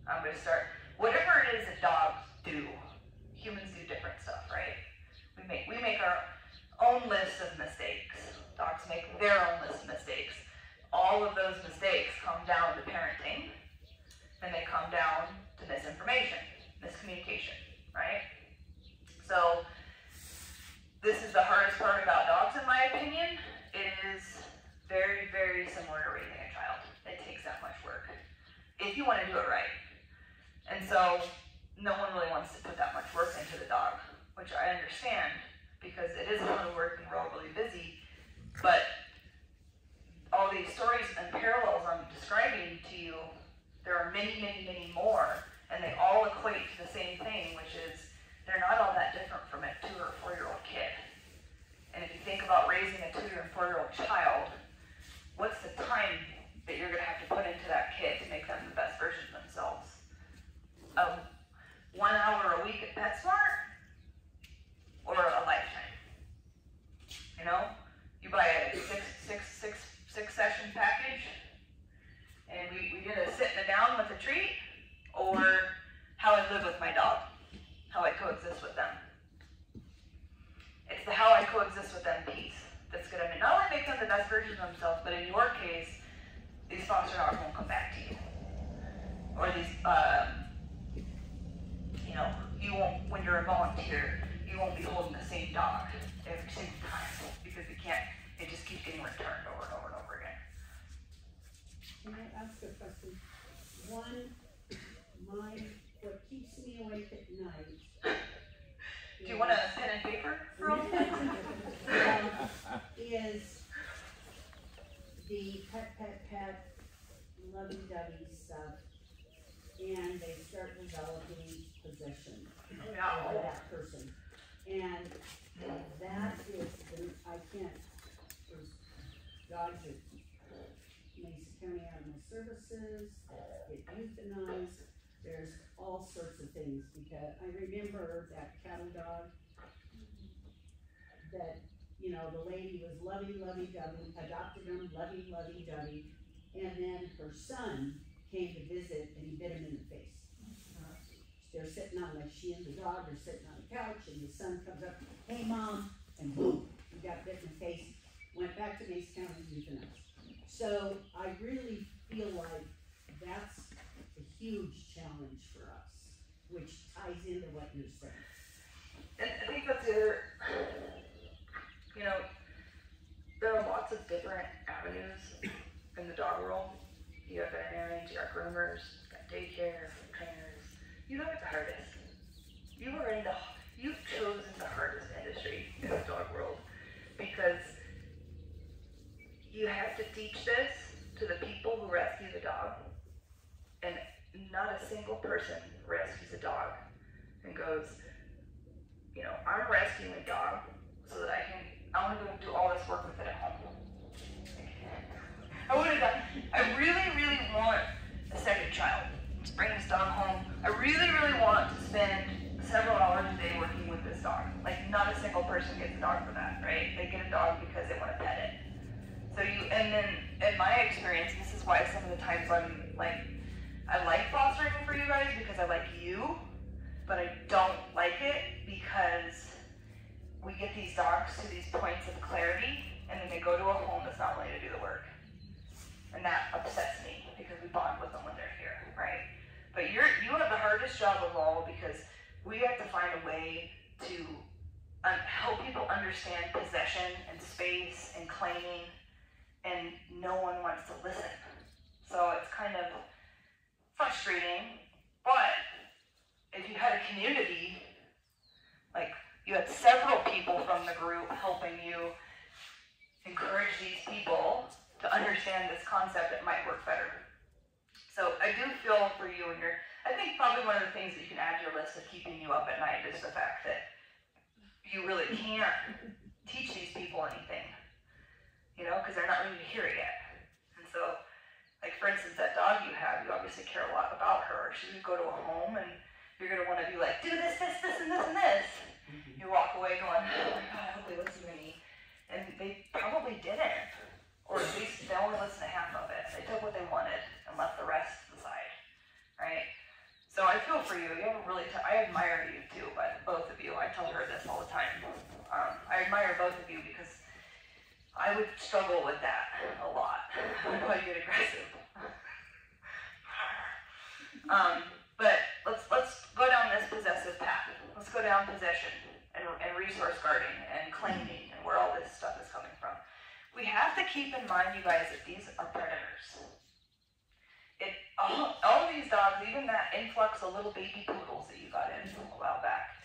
I'm going to start, whatever it is that dogs do, humans do different stuff, right? We make our own list of mistakes. Dogs make their own list of mistakes. All of those mistakes come down to parenting, and they come down to misinformation, miscommunication, right? So this is the hardest part about dogs, in my opinion. It is very, very similar to raising a child. It takes that much work, if you want to do it right. And so no one really wants to put that much work into the dog, which I understand, because it is a lot of work and we're all really busy. But all these stories and parallels I'm describing to you, there are many, many, many more, and they all equate to the same thing, which is they're not all that different from a 2 or 4-year-old kid. And if you think about raising a 2 or 4-year-old child, what's the time that you're going to have to put into that kid to make them the best version of themselves? 1 hour a week at PetSmart, or a lifetime? You know, you buy a six session package, and we did a sit and a down with a treat, or how I live with my dog, how I coexist with them. It's the how I coexist with them piece that's going to not only make them the best version of themselves, but in your case, these foster dogs won't come back to you. Or these, you know, you won't, when you're a volunteer, you won't be holding the same dog every single time, because we can't, it just keeps getting returned over and over and over again. Can I ask a question? One, what keeps me awake at night. Do you want a pen and paper for all is the pet, lovey-dovey stuff, and they start developing possession over that person. And that is, I can't, there's dogs at Mesa County Animal Services get euthanized. There's all sorts of things, because I remember that cattle dog that, you know, the lady was lovey-dovey, adopted him, lovey-dovey, and then her son came to visit and he bit him in the face. They're sitting on, like she and the dog are sitting on the couch, and the son comes up, hey mom, and boom, he got bit in the face, went back to Mesa County euthanized. So I really feel like that's a huge challenge for us, which ties into what you're saying. And I think that's the other, you know, there are lots of different avenues in the dog world. You have veterinarians, you got groomers, you got daycare, trainers. You have it the hardest. You've chosen the hardest industry in the dog world, because you have to teach this to the people who rescue the dog, and not a single person rescues a dog and goes, you know, I'm rescuing a dog so that I want to go do all this work with it at home. I really, really want a second child. To bring this dog home. I really, really want to spend several hours a day working with this dog. Like, not a single person gets a dog for that, right? They get a dog because they want to pet it. So and then in my experience, this is why some of the times I'm like, I like fostering for you guys because I like you, but I don't like it because we get these dogs to these points of clarity, and then they go to a home that's not willing to do the work. And that upsets me, because we bond with them when they're here, right? But you have the hardest job of all, because we have to find a way to help people understand possession and space and claiming, and no one wants to listen. So it's kind of frustrating, but if you had a community, like you had several people from the group helping you encourage these people to understand this concept, it might work better. So I do feel for you, and I think probably one of the things that you can add to your list of keeping you up at night is the fact that you really can't teach these people anything, you know, because they're not ready to hear it yet. And so, like for instance, that dog you have, you obviously care a lot about her. She's gonna go to a home, and you're gonna want to be like, do this, this, this, and this, and this. You walk away going, oh my God, I hope they listen to me. And they probably didn't. Or at least they only listened to half of it. They took what they wanted and left the rest to the side, right? So I feel for you. You have a really I admire you too, but both of you. I tell her this all the time. I admire both of you because I would struggle with that a lot. I would probably get aggressive. But let's go down this possessive path. Let's go down possession and resource guarding and claiming and where all this stuff is coming from. We have to keep in mind, you guys, that these are predators. All of these dogs, even that influx of little baby poodles that you got in a while back,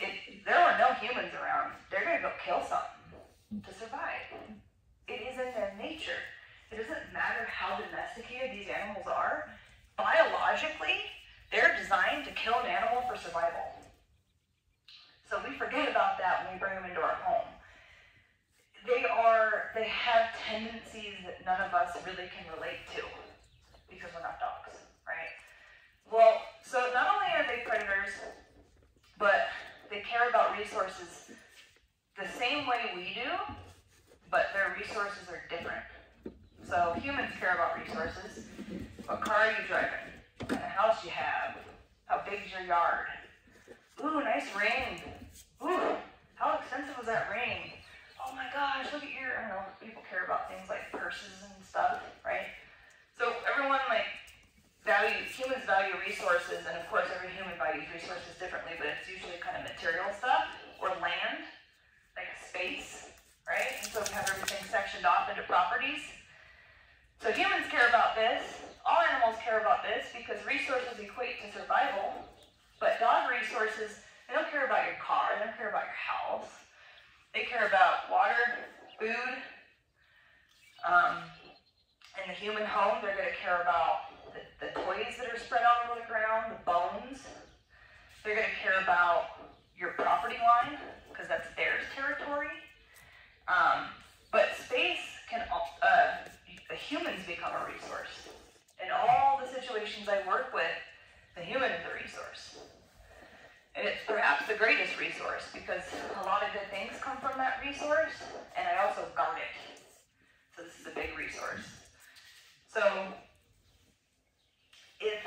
if there are no humans around, they're going to go kill something to survive. It is in their nature. It doesn't matter how domesticated these animals are. Biologically, they're designed to kill an animal for survival. So we forget about that when we bring them into our home. They have tendencies that none of us really can relate to because we're not dogs, right? Well, so not only are they predators, but they care about resources the same way we do, but their resources are different. So humans care about resources. What car are you driving? What kind of house you have? How big's your yard? Ooh, nice ring. Ooh, how expensive was that ring? Oh my gosh, look at your, I don't know, people care about things like purses and stuff, right? So everyone humans value resources, and of course every human values resources differently, but it's usually kind of material stuff, or land, like a space, right? And so we have everything sectioned off into properties. So humans care about this, all animals care about this, because resources equate to survival, but dog resources, they don't care about your car, they don't care about your house. They care about water, food. In the human home, they're going to care about the toys that are spread out over the ground, the bones. They're going to care about your property line, because that's theirs territory. But space can, humans become a resource. In all the situations I work with, the human is the resource. And it's perhaps the greatest resource because a lot of good things come from that resource, and I also guard it. So this is a big resource. So if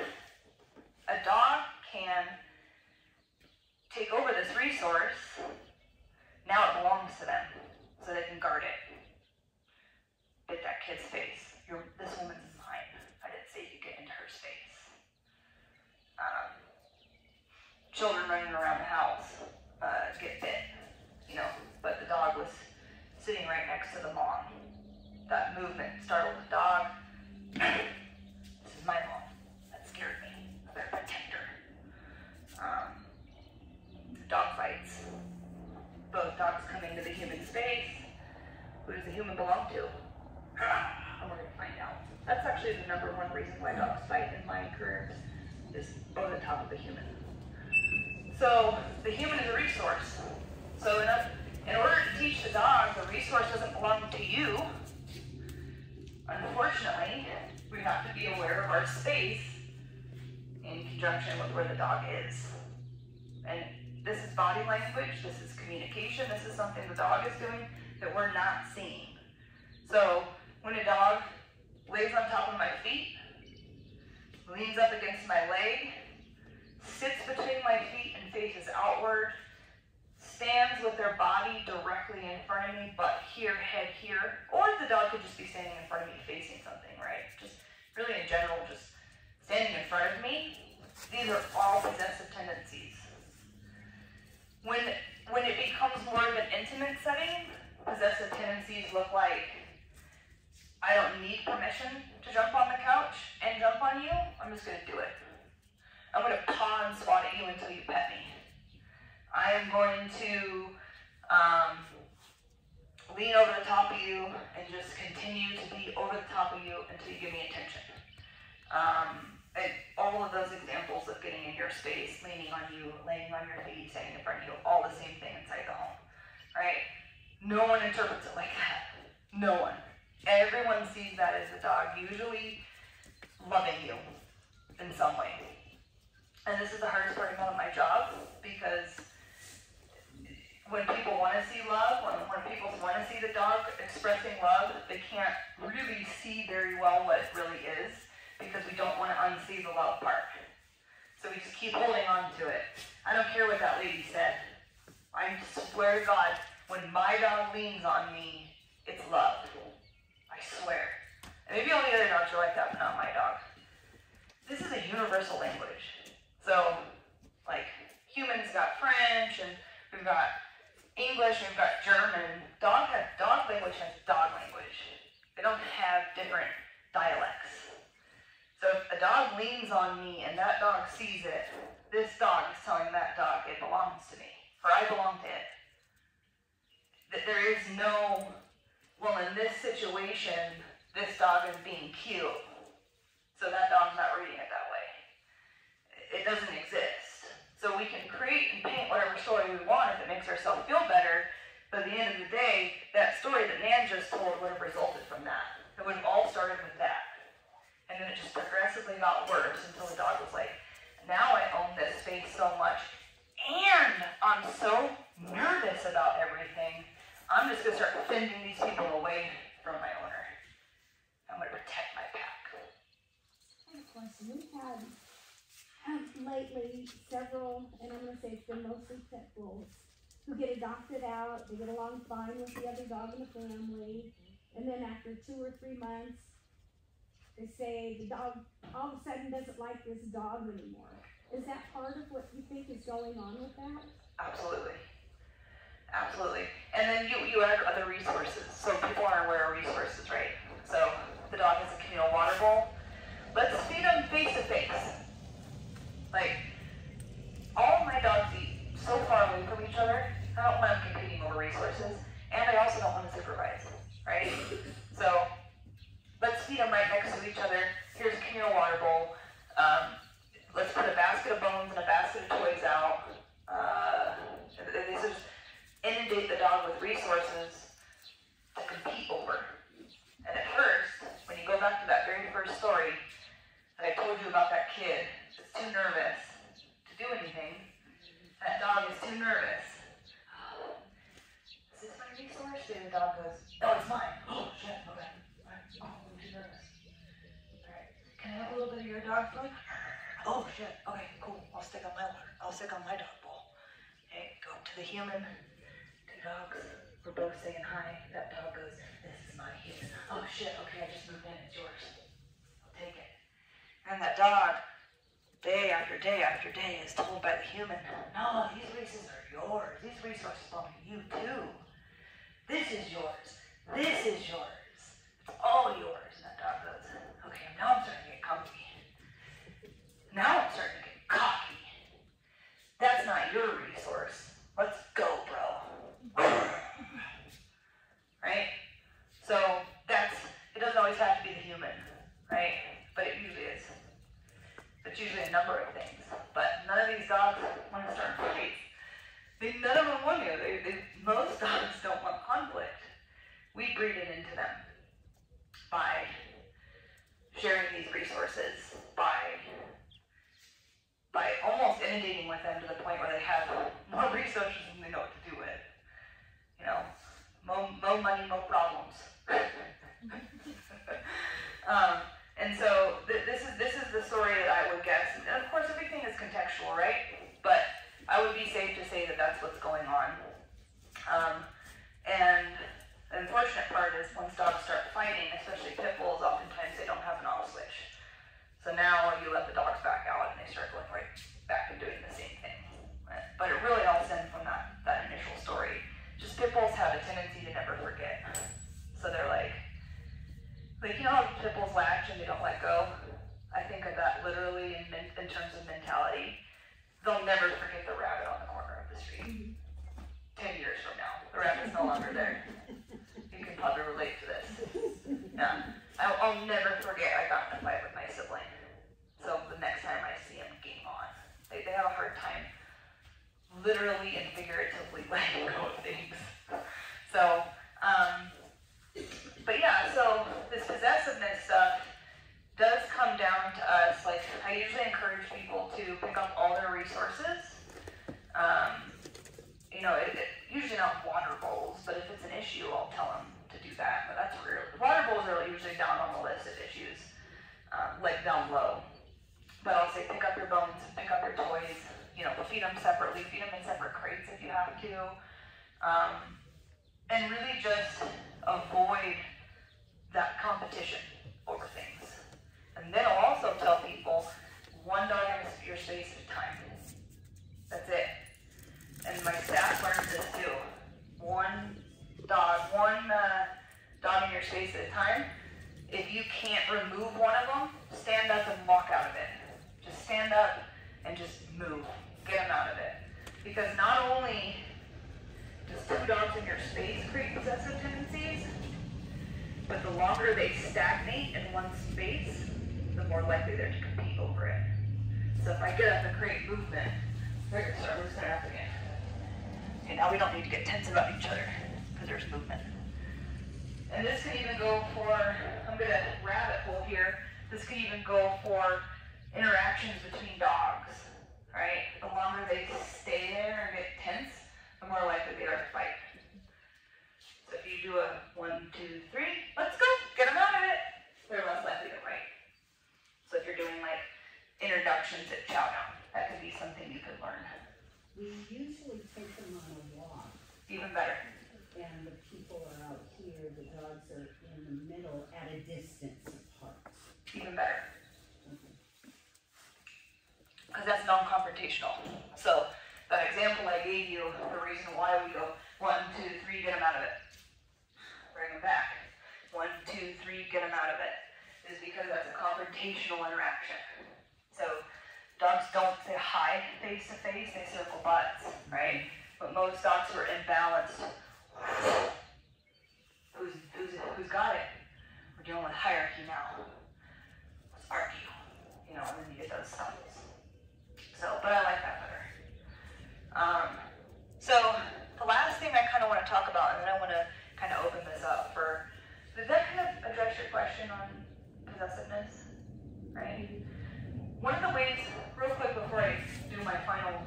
a dog can take over this resource, now it belongs to them, so they can guard it. Hit that kid's face. This woman's mine. I didn't say you get into her space. Children running around the house get bit, but the dog was sitting right next to the mom. That movement startled the dog. This is my mom. That scared me. I better protect her. Dog fights. Both dogs come into the human space. Who does the human belong to? And we're going to find out. That's actually the number one reason why dogs fight in my career is over the top of the human. So the human is a resource. So in order to teach the dog the resource doesn't belong to you, unfortunately, we have to be aware of our space in conjunction with where the dog is. And this is body language, this is communication, this is something the dog is doing that we're not seeing. So when a dog lays on top of my feet, leans up against my leg, sits between my feet and faces outward, stands with their body directly in front of me, but here, head here, or the dog could just be standing in front of me facing something, right? Just really in general, just standing in front of me. These are all possessive tendencies. When it becomes more of an intimate setting, possessive tendencies look like, I don't need permission to jump on the couch and jump on you, I'm just going to do it. I'm going to paw and swat at you until you pet me. I am going to lean over the top of you and just continue to be over the top of you until you give me attention. And all of those examples of getting in your space, leaning on you, laying on your feet, standing in front of you, all the same thing inside the home, right? No one interprets it like that. No one. Everyone sees that as a dog usually loving you in some way. And this is the hardest part about my job, because when people want to see love, when people want to see the dog expressing love, they can't really see very well what it really is, because we don't want to unsee the love part. So we just keep holding on to it. I don't care what that lady said. I swear to God, when my dog leans on me, it's love. I swear. And maybe all the other dogs are like that, but not my dog. This is a universal language. So, like, humans got French, and we've got English, and we've got German. Dog language has dog language. They don't have different dialects. So if a dog leans on me and that dog sees it, this dog is telling that dog it belongs to me, or I belong to it. That there is no, well, in this situation, this dog is being cute, so that dog's not reading it that way. It doesn't exist. So we can create and paint whatever story we want if it makes ourselves feel better, but at the end of the day, that story that Nan just told would have resulted from that. It would have all started with that. And then it just progressively got worse until the dog was like, now I own this space so much, and I'm so nervous about everything, I'm just going to start fending these people away from my owner. I'm going to protect my pack. I have a question. We've had lately several, and I'm going to say it's been mostly pit bulls, who get adopted out. They get along fine with the other dog in the family, and then after 2 or 3 months, they say the dog all of a sudden doesn't like this dog anymore. Is that part of what you think is going on with that? Absolutely. Absolutely. And then you add other resources. So people aren't aware of resources, right? So the dog has a communal water bowl. Let's feed them face to face. Like, all of my dogs eat so far away from each other, I don't want them competing over resources, and I also don't want to supervise, right? So let's feed them right next to each other. Here's a communal water bowl. Let's put a basket of bones and a basket of toys out. This is inundate the dog with resources to compete over. And at first, when you go back to that very first story that I told you about that kid that's too nervous to do anything, that dog is too nervous. Is this my resource? And the dog goes, no, it's mine. Oh, shit, okay. Oh, I'm too nervous. Alright, can I have a little bit of your dog food? Oh, shit, okay, cool. I'll stick on my dog bowl. Okay, go up to the human. 2 dogs. We're both saying hi. That dog goes, this is my human. Oh, shit, okay, I just moved in. It's yours. I'll take it. And that dog, day after day after day, is told by the human, no, these resources are yours. These resources belong to you, too. This is yours. This is yours. It's all yours. And that dog goes, okay, now I'm starting to get comfy. Now I'm starting to get cocky. That's not your resource. Let's go, bro. Right? So it doesn't always have to be the human, right? But it usually is. It's usually a number of things. But none of these dogs want to start fights. None of them want to. Most dogs don't want conflict. We breed it into them by sharing these resources, by almost inundating with them to the point where they have more resources than they know what to do with. You know, more money, more problems. And so this is the story that I would guess. And of course, everything is contextual, right? But I would be safe to say that that's what's going on. And the unfortunate part is once dogs start fighting, especially pit bulls, oftentimes they don't have an off switch. So now you let the dogs back out and they start going right back and doing the same thing. But it really all stemmed from that initial story. Just pit bulls have a tendency to never forget. So they're like you know how pit bulls latch and they don't let go? I think of that literally in terms of mentality. They'll never forget the rabbit on the corner of the street. 10 years from now, the rabbit's no longer there. You can probably relate to this. Yeah. I'll never forget I got in a fight with my sibling. So the next time I see him, game on. They have a hard time literally and figuratively letting go of things. So, but yeah, so this possessiveness stuff does come down to us. Like, I usually encourage people to pick up all their resources. You know, usually not water bowls, but if it's an issue, I'll tell them to do that. But that's rare. Water bowls are usually down on the list of issues, like down low. But I'll say pick up your bones, pick up your toys, you know, feed them separately, feed them in separate crates if you have to, and really just avoid that competition over things. And then I'll also tell people, one dog in your space at a time. That's it. And my staff learned this too. One dog in your space at a time. If you can't remove one of them, stand up and walk out of it. Just stand up and just move. Get them out of it. Because not only does 2 dogs in your space create possessive tendencies, but the longer they stagnate in one space, the more likely they're to compete over it. So if I get up and create movement, they're going to start loosening up again. Okay, now we don't need to get tense about each other because there's movement. And this can even go for, I'm going to rabbit hole here, this can even go for interactions between dogs, right? The longer they stay there and get tense, the more likely they are to fight. So if you do a 1, 2, 3, let's go, get them out of it, they're less likely to fight. So if you're doing like introductions at chow down, that could be something you could learn. We usually take them on a walk, Even better. and the people are out here, the dogs are in the middle at a distance apart. Even better. Because that's non-confrontational. So that example I gave you, the reason why we go 1, 2, 3, get them out of it. Bring them back. 1, 2, 3, get them out of it. Is because that's a confrontational interaction. So dogs don't say hi face to face, they circle butts, right? But most dogs who are imbalanced, who's got it? We're dealing with hierarchy now. Let's argue, and then you get those stumbles. So, but I like that better. So the last thing I kind of want to talk about, and then I want to kind of open this up for, did that kind of address your question on possessiveness, right? One of the ways, real quick before I do my final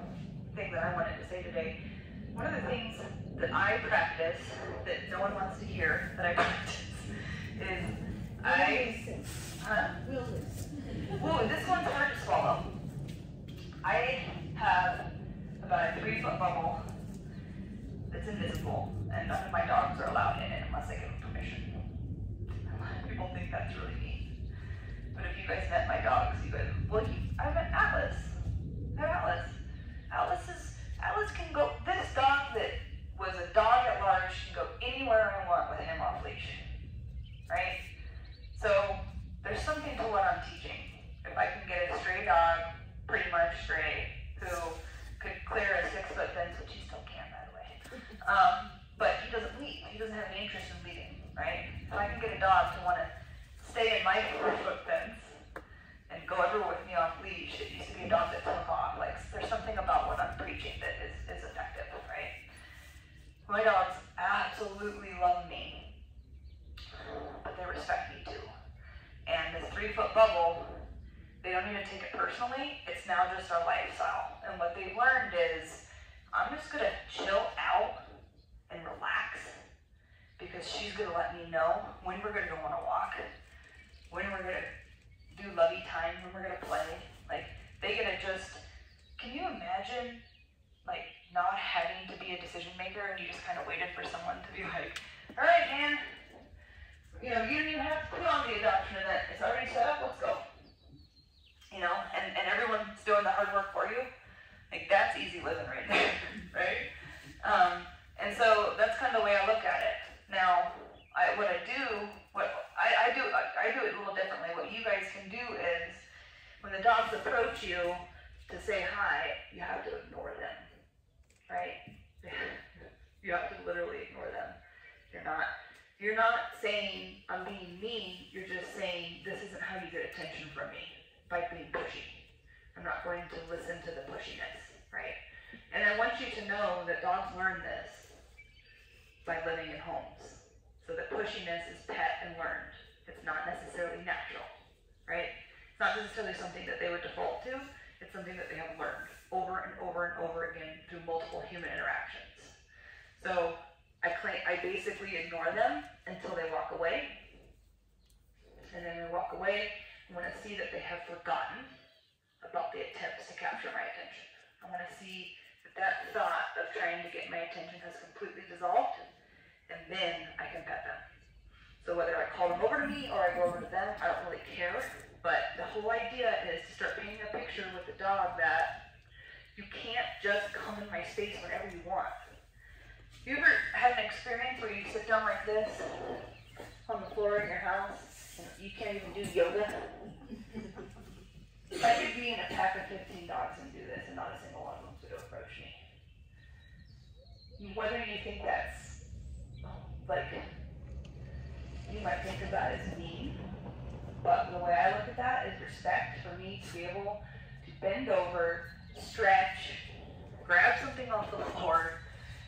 thing that I wanted to say today, one of the things that I practice that no one wants to hear that I practice is We'll listen. Ooh, this one's hard to swallow. I have about a 3-foot bubble that's invisible, and none of my dogs are allowed in it unless I give them permission. People think that's really mean. But if you guys met my dogs, you guys, I met Atlas. They're Atlas. Atlas can go, this dog that was a dog at large can go anywhere I want with him off leash. Right? So, there's something to what I'm teaching. If I can get a stray dog, pretty much stray, who could clear a 6-foot fence, which he still can, by the way. But he doesn't leave. He doesn't have any interest in leaving, right? If I can get a dog to want to stay in my 4-foot fence and go everywhere with me off leash, it used to be a dog that took off. Like, there's something about what I'm preaching that is effective, right? My dogs absolutely love me, but they respect me too. And this 3-foot bubble, they don't even take it personally. It's now just our lifestyle. And what they've learned is, I'm just gonna chill out and relax because she's gonna let me know when we're gonna go on a walk, when we're gonna do lovey time, when we're gonna play. Like, they get to just, can you imagine, like, not having to be a decision maker and you just kind of waited for someone to be like, all right, man, you don't even have to put on the adoption event. It's already set up, let's go. And everyone's doing the hard work for you. Like, that's easy living right there, right? And so that's kind of the way I look at it. Now, I do it a little differently. What you guys can do is, when the dogs approach you to say hi, you have to ignore them, right? You have to literally ignore them. You're not saying, I'm being mean, you're just saying, this isn't how you get attention from me, by being pushy. I'm not going to listen to the pushiness, right? And I want you to know that dogs learn this by living in homes. So that pushiness is pet and learned. It's not necessarily natural, right? It's not necessarily something that they would default to. It's something that they have learned over and over and over again through multiple human interactions. So I basically ignore them until they walk away. And then they walk away, I'm going to see that they have forgotten about the attempts to capture my attention. I I want to see that thought of trying to get my attention has completely dissolved, and then I can pet them. So whether I call them over to me or I go over to them, I don't really care. But the whole idea is to start painting a picture with the dog that you can't just come in my space whenever you want. You ever had an experience where you sit down like this on the floor in your house and you can't even do yoga? I could be in a pack of 15 dogs and do this, and not a single one of them would approach me. Whether you think that's, like, you might think of that as mean, but the way I look at that is respect for me to be able to bend over, stretch, grab something off the floor,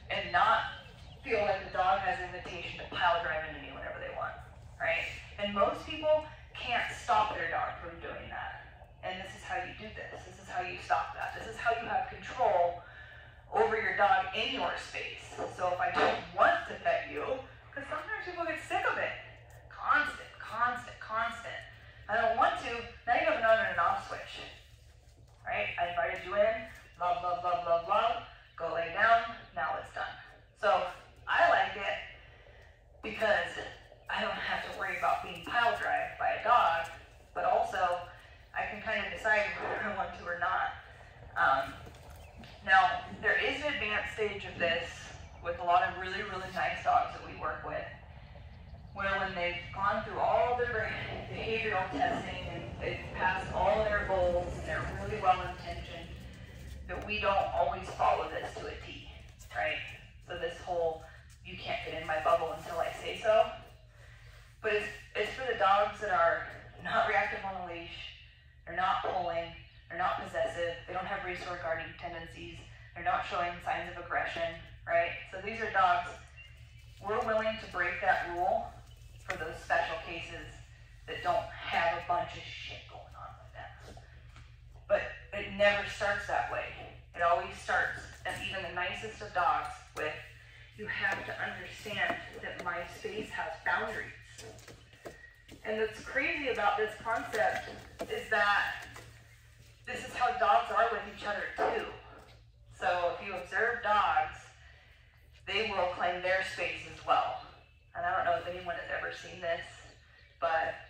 and not feel like the dog has an invitation to pile drive into me whenever they want, right? And most people can't stop their dog from doing that. And this is how you do this. This is how you stop that. This is how you have control over your dog in your space. So if I don't want to pet you, because sometimes people get sick of it. Constant. I don't want to, now you have an on and an off switch. Right? I invited you in, love, go lay down, now it's done. So I like it because I don't have to worry about being pile drive by a dog, but also I can kind of decide whether I want to or not. Now, there is an advanced stage of this with a lot of really, really nice dogs that we work with, where when they've gone through all their behavioral testing and they've passed all their goals and they're really well intentioned, that we don't always follow this to a T, right? So this whole, you can't get in my bubble until I say so. But it's for the dogs that are not reactive on a leash, they're not pulling, they're not possessive, they don't have resource guarding tendencies, they're not showing signs of aggression, right? So these are dogs, we're willing to break that rule for those special cases that don't have a bunch of shit going on with them. But it never starts that way. It always starts, and even the nicest of dogs, with, you have to understand that my space has boundaries. And what's crazy about this concept is that this is how dogs are with each other too. So if you observe dogs, they will claim their space as well. And I don't know if anyone has ever seen this, but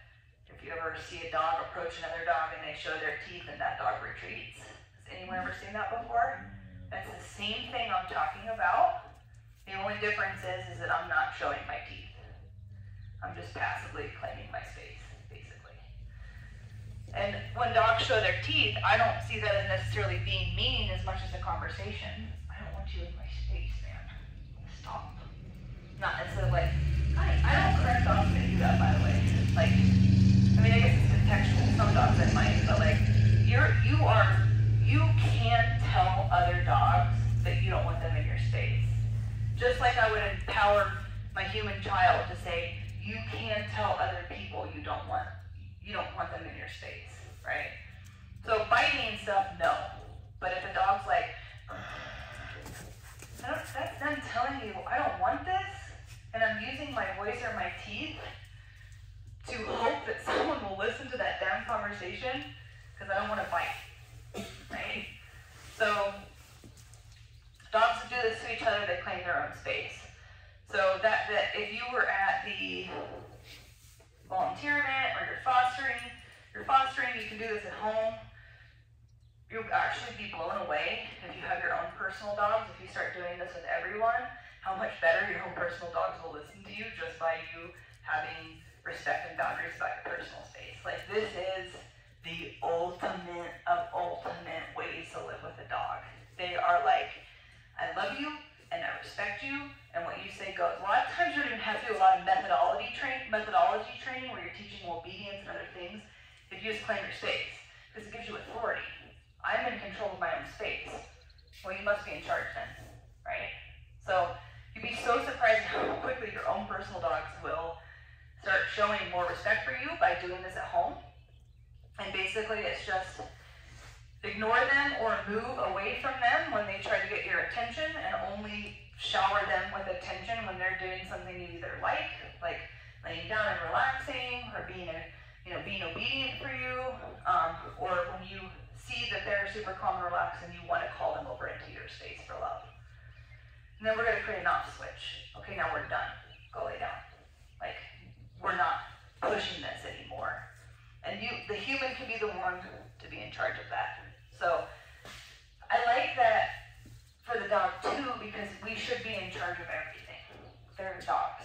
if you ever see a dog approach another dog and they show their teeth and that dog retreats. Has anyone ever seen that before? That's the same thing I'm talking about. The only difference is that I'm not showing my teeth. I'm just passively claiming my space, basically. And when dogs show their teeth, I don't see that as necessarily being mean as much as a conversation. I don't want you in my space, man. Stop. Not instead of like, I don't correct dogs that do that, by the way. Like, I mean, I guess it's contextual. Some dogs that might, but like, you can tell other dogs that you don't want them in your space. Just like I would empower my human child to say, you can tell other people you don't want them in your space, right? So biting and stuff, no. But if a dog's like, that's them telling you, I don't want this, and I'm using my voice or my teeth to hope that someone will listen to that damn conversation, because I don't want to bite, right? So dogs that do this to each other, they claim their own space. So that if you were at the volunteer event or you're fostering, you can do this at home. You'll actually be blown away if you have your own personal dogs, if you start doing this with everyone, how much better your own personal dogs will listen to you just by you having respect and boundaries about your personal space. Like, this is the ultimate of ultimate ways to live with a dog. They are like, I love you, and I respect you, and what you say goes. A lot of times you don't even have to do a lot of methodology training where you're teaching obedience and other things if you just claim your space, because it gives you authority. I'm in control of my own space. Well, you must be in charge then, right? So you'd be so surprised how quickly your own personal dogs will start showing more respect for you by doing this at home. And basically it's just ignore them or move away from them when they try to get your attention, and only shower them with attention when they're doing something you either like laying down and relaxing, or being obedient for you, or when you see that they're super calm and relaxed and you want to call them over into your space for love. And then we're going to create an off switch. Okay, now we're done. Go lay down. Like, we're not pushing this anymore. And the human can be the one to be in charge of that. So I like that for the dog too, because we should be in charge of everything. They're dogs.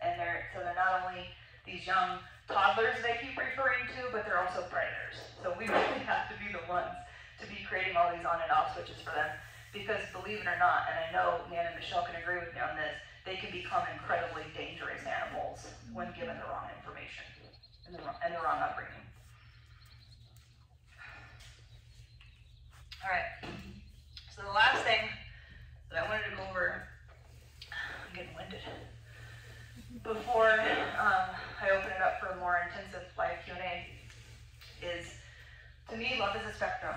And so they're not only these young toddlers they keep referring to, but they're also predators. So we really have to be the ones to be creating all these on and off switches for them. Because believe it or not, and I know Nan and Michelle can agree with me on this, they can become incredibly dangerous animals when given the wrong information and the wrong upbringing. All right, so the last thing that I wanted to go over, I'm getting winded, before I open it up for a more intensive live Q&A, is, to me, love is a spectrum.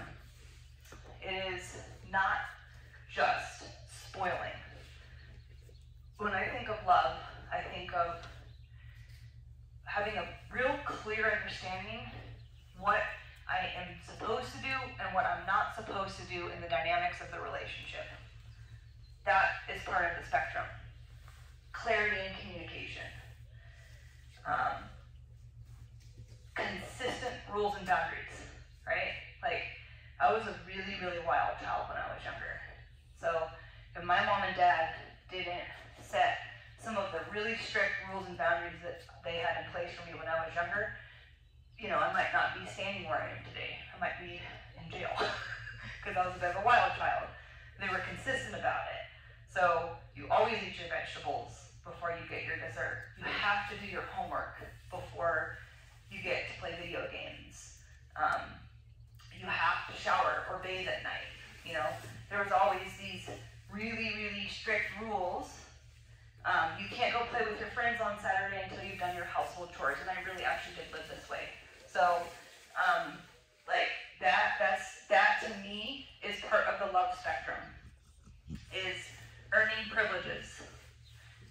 It is not just spoiling. When I think of love, I think of having a real clear understanding what I am supposed to do and what I'm not supposed to do in the dynamics of the relationship. That is part of the spectrum. Clarity and communication. Consistent rules and boundaries, right? Like, I was a really, really wild child when I was younger. So if my mom and dad didn't set some of the really strict rules and boundaries that they had in place for me when I was younger, you know, I might not be standing where I am today. I might be in jail because I was a bit of a wild child. They were consistent about it. So you always eat your vegetables before you get your dessert. You have to do your homework before you get to play video games. You have to shower or bathe at night. You know, there was always these really, really strict rules. You can't go play with your friends on Saturday until you've done your household chores, and I really actually did live this way. So, like, that to me is part of the love spectrum, is earning privileges.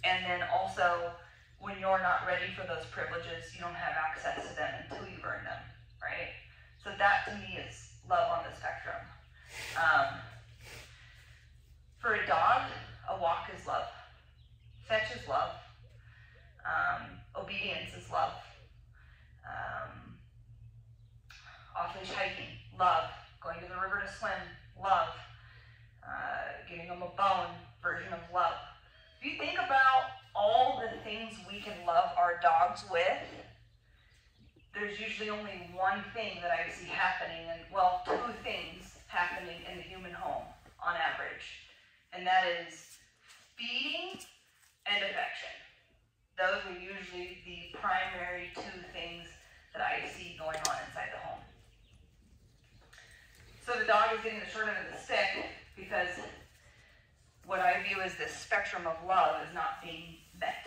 And then also, when you're not ready for those privileges, you don't have access to them until you've earned them, right? So that to me is love on the spectrum. For a dog, a walk is love. Fetch is love. Obedience is love. Off-leash hiking, love. Going to the river to swim, love. Giving them a bone, version of love. If you think about all the things we can love our dogs with, there's usually only one thing that I see happening, and well, two things happening in the human home on average. And that is feeding and affection. Those are usually the primary two things that I see going on inside the home. So the dog is getting the short end of the stick because what I view as this spectrum of love is not being met.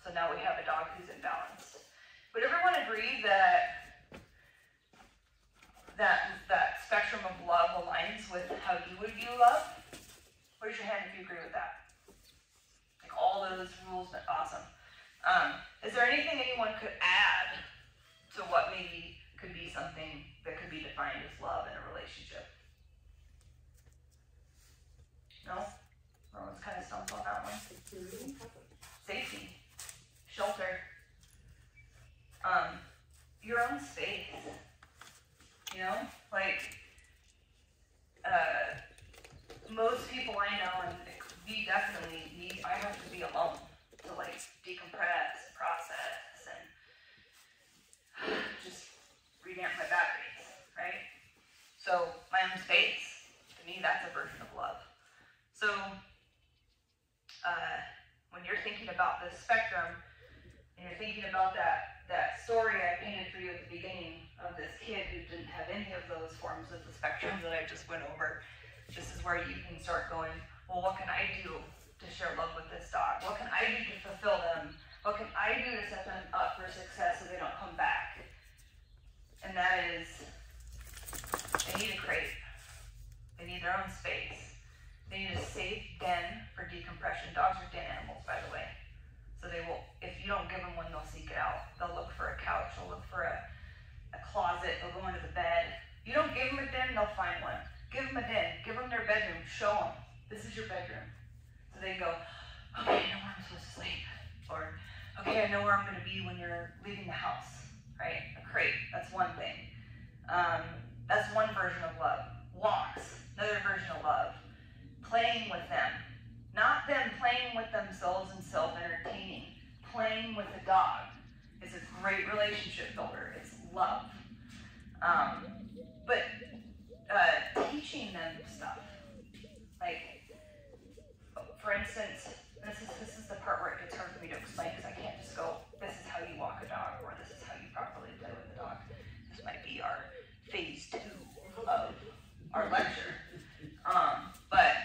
So now we have a dog who's imbalanced. Would everyone agree that spectrum of love aligns with how you would view love? Raise your hand if you agree with that. Like all those rules, awesome. Is there anything anyone could add to what maybe could be something that could be defined as love in a relationship? No? Everyone's kind of stumped on that one. Safety. Shelter. Your own space. You know? Like, most people I know, and we definitely need, I have to be alone to like decompress, process, and just revamp my batteries, right? So my own space, to me, that's a version of love. So when you're thinking about this spectrum, and you're thinking about that story I painted for you at the beginning of this kid who didn't have any of those forms of the spectrum that I just went over, this is where you can start going, well, what can I do to share love with this dog? What can I do to fulfill them? What can I do to set them up for success so they don't come back? And that is, they need a crate. They need their own space. They need a safe den for decompression. Dogs are den animals, by the way. So they will, if you don't give them one, they'll seek it out. They'll look for a couch, they'll look for a closet, they'll go into the bed. You don't give them a den, they'll find one. Give them a den, give them their bedroom, show them, this is your bedroom. So they go, okay, I know where I'm supposed to sleep. Or, okay, I know where I'm gonna be when you're leaving the house, right? A crate, that's one thing. That's one version of love. Walks, another version of love. Playing with them. Not them playing with themselves and self-entertaining. Playing with the dog is a great relationship builder. It's love. But teaching them stuff. Like, for instance, this is the part where it gets hard for me to explain because I can't just go, this is how you walk a dog, or this is how you properly play with a dog. This might be our phase 2 of our lecture. But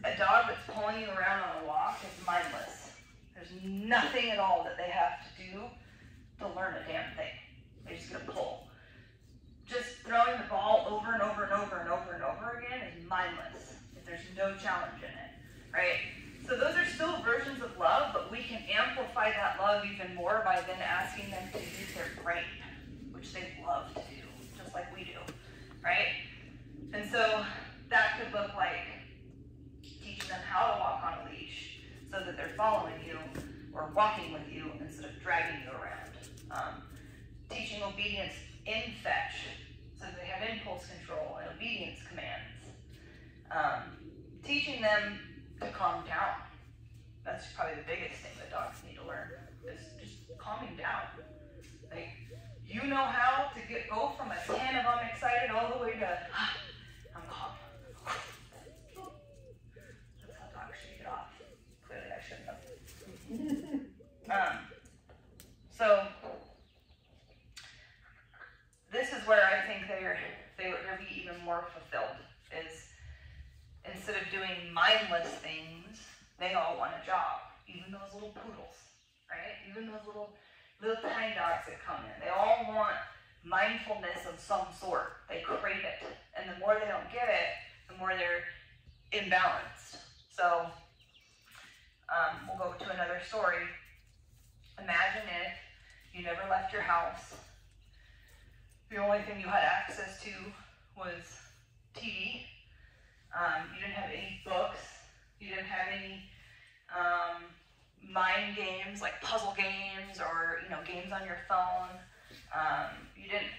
a dog that's pulling you around on a walk is mindless. There's nothing at all that they have to do to learn a damn thing. They just get a pull. Just throwing the ball over and over and over and over and over again is mindless. If there's no challenge in it, right? So those are still versions of love, but we can amplify that love even more by then asking them to use their brain, which they love to do, just like we do, right? And so that could look like teaching them how to walk on a leash so that they're following you or walking with you instead of dragging you around. Teaching obedience in fetch so that they have impulse control and obedience commands. Teaching them to calm down. That's probably the biggest thing that dogs need to learn, is just calming down. Like, you know how to go from a 10 of I'm excited all the way to I'm calm. That's how dogs should get off. Clearly I shouldn't have. So this is where I think they would be even more fulfilled, is instead of doing mindless things, they all want a job. Even those little poodles, right? Even those little tiny dogs that come in. They all want mindfulness of some sort. They crave it. And the more they don't get it, the more they're imbalanced. So we'll go to another story. Imagine if you never left your house. The only thing you had access to was TV. You didn't have any books. You didn't have any mind games like puzzle games or games on your phone.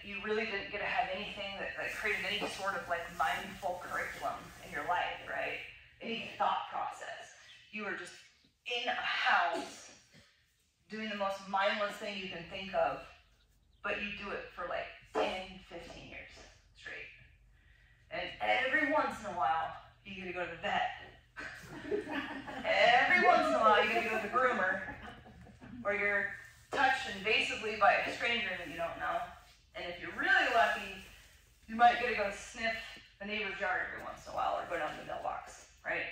You really didn't get to have anything that created any sort of like mindful curriculum in your life, right? Any thought process. You were just in a house doing the most mindless thing you can think of, but you do it for like 10, 15 years straight. And every once in a while, you get to go to the vet. Every once in a while, you get to go to the groomer, or you're touched invasively by a stranger that you don't know. And if you're really lucky, you might get to go sniff the neighbor's yard every once in a while, or go down to the mailbox, right?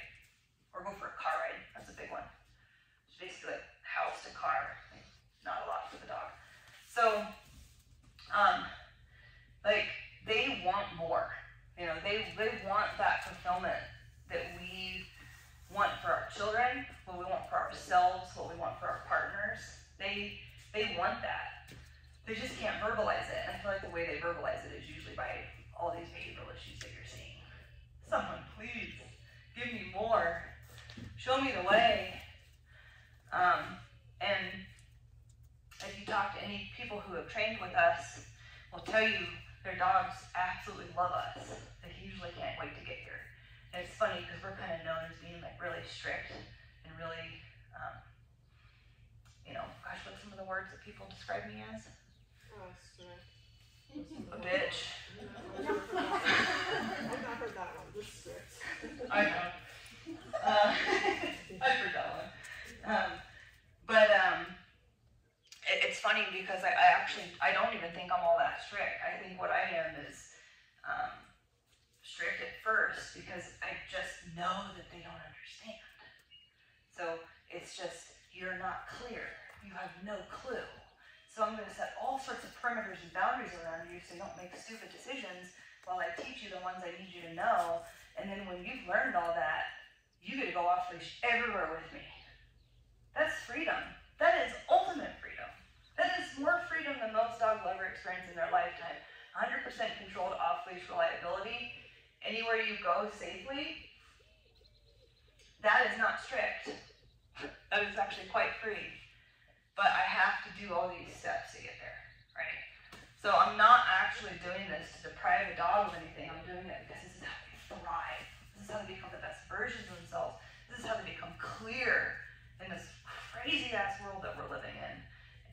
Or go for a car ride. That's a big one. It's basically like house to car. Not a lot for the dog. So, like, they want more. They want that fulfillment that we want for our children, what we want for ourselves, what we want for our partners. They want that. They just can't verbalize it. And I feel like the way they verbalize it is usually by all these behavioral issues that you're seeing. Someone, please, give me more. Show me the way. And if you talk to any people who have trained with us, will tell you their dogs absolutely love us. They usually can't wait to get here. And it's funny because we're kind of known as being like really strict and really, gosh, what's some of the words that people describe me as? Strict. A bitch. I've not heard that one. Just strict. I know. I've heard that one. But it's funny because I don't even think I'm all that strict. I think what I am is strict at first because I just know that they don't understand. So it's just, you're not clear. You have no clue. So I'm going to set all sorts of perimeters and boundaries around you so you don't make stupid decisions while I teach you the ones I need you to know. And then when you've learned all that, you get to go off leash everywhere with me. That's freedom. That is ultimate freedom. That is more freedom than most dogs will ever experience in their lifetime. 100% controlled off-leash reliability anywhere you go safely, that is not strict. That is actually quite free. But I have to do all these steps to get there, right? So I'm not actually doing this to deprive a dog of anything. I'm doing it because this is how they thrive. This is how they become the best versions of themselves. This is how they become clear in this crazy ass world that we're living in.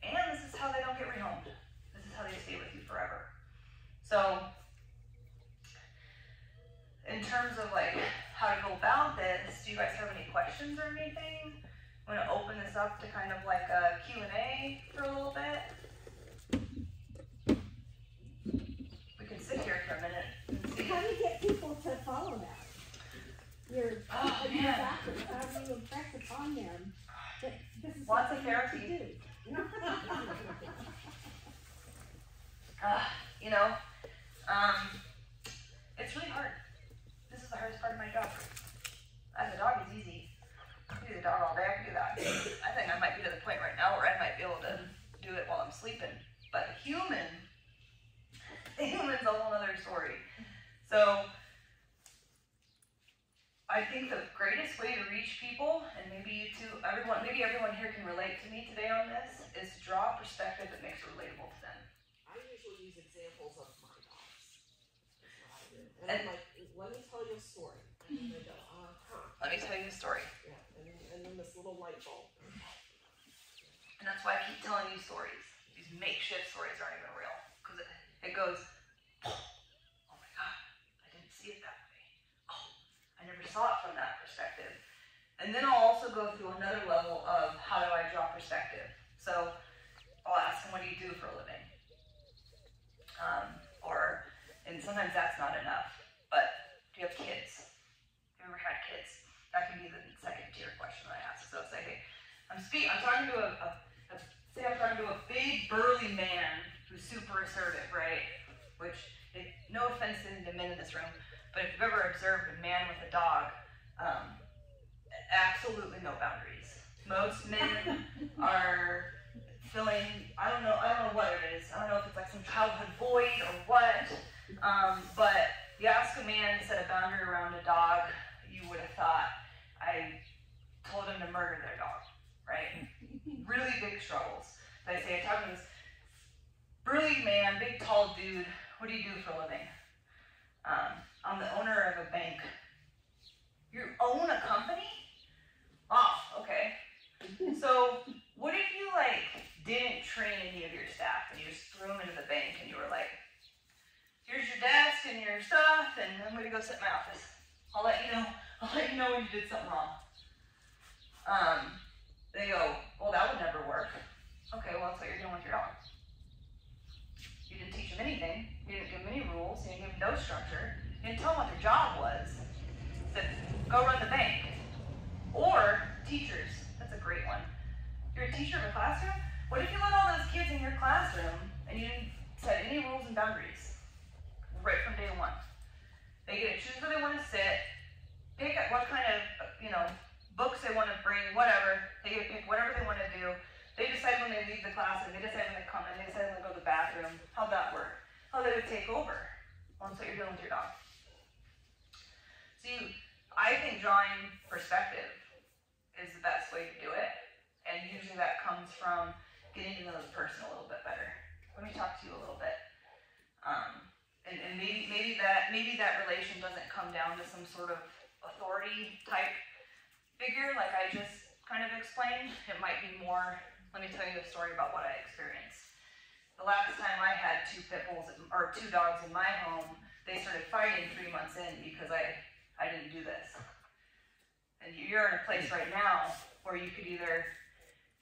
And this is how they don't get rehomed. This is how they stay with you forever. So, in terms of like how to go about this, do you guys have any questions or anything? I'm going to open this up to kind of like a Q&A for a little bit. We can sit here for a minute and see. How do you get people to follow that? Your practice, how do you impress upon them that this is Lots what of they need therapy. to do? You know, it's really hard. This is the hardest part of my job. As a dog, it's easy. I can do the dog all day, I can do that. I think I might be to the point right now where I might be able to do it while I'm sleeping. But the human's a whole other story. So, I think the greatest way to reach people, and maybe everyone here can relate to me today on this, is to draw a perspective that makes it relatable to them. I usually use examples of my dogs. That's what I do. And I'm like, let me tell you a story. And then they go, Let me tell you a story. Yeah, and then this little light bulb. And that's why I keep telling you stories. These makeshift stories aren't even real. Because it goes, oh my God, I didn't see it that way. Oh, I never saw it from that perspective. And then I'll also go through another level of how do I draw perspective. So I'll ask them, what do you do for a living? And sometimes that's not enough. But do you have kids? Have you ever had kids? That can be the second tier question that I ask. So say, hey, I'm talking to I'm talking to a big burly man who's super assertive, right? Which, no offense to the men in this room, but if you've ever observed a man with a dog, absolutely no boundaries. Most men are feeling, I don't know what it is. I don't know if it's like some childhood void or what, but you ask a man to set a boundary around a dog, you would have thought I told him to murder their dog, right? Really big struggles. I talk to this burly man, big tall dude, what do you do for a living? I'm the owner of a bank. You own a company? Oh, okay. So, what if you didn't train any of your staff and you just threw them into the bank and you were like, here's your desk and your stuff and I'm gonna go sit in my office. I'll let you know when you did something wrong. They go, well, that would never work. Okay, well, that's what you're doing with your dog. You didn't teach them anything. You didn't give them any rules. You didn't give them no structure. You didn't tell them what their job was. You said, go run the bank. Or teachers. That's a great one. You're a teacher of a classroom? What if you let all those kids in your classroom and you didn't set any rules and boundaries right from day one? They get to choose where they want to sit, pick up what kind of, books they want to bring, whatever. They get to pick whatever they want to do. They decide when they leave the classroom. They decide when they come in. They decide when they go to the bathroom. How'd that work? How they would take over. Well, that's what you're doing with your dog. See, I think drawing perspective is the best way to do it. And usually that comes from getting to know the person a little bit better. Let me talk to you a little bit. And maybe that relation doesn't come down to some sort of authority type figure like I just kind of explained. It might be more, let me tell you a story about what I experienced. The last time I had two dogs in my home, they started fighting 3 months in because I didn't do this. And you're in a place right now where you could either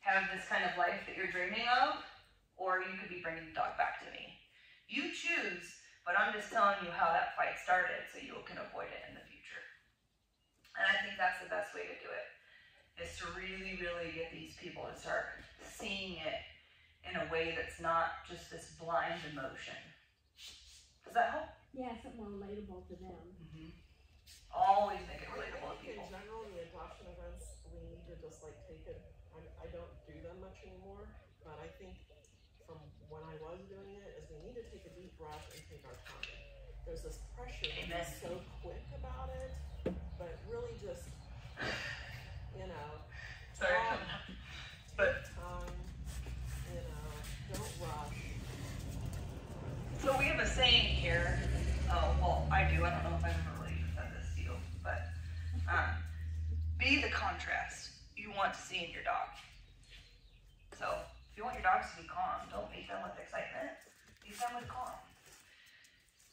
have this kind of life that you're dreaming of, or you could be bringing the dog back to me. You choose, but I'm just telling you how that fight started so you can avoid it in the future. And I think that's the best way to do it, is to really, really get these people to start seeing it in a way that's not just this blind emotion. Does that help? Yeah, something more relatable to them. Mm-hmm. Always make it relatable to people. In general, the adoption events, we need to just take it. I don't do them much anymore, but I think from when I was doing it, is we need to take a deep breath and take our time. There's this pressure to be so quick contrast you want to see in your dog. So if you want your dogs to be calm, don't meet them with excitement, meet them with calm.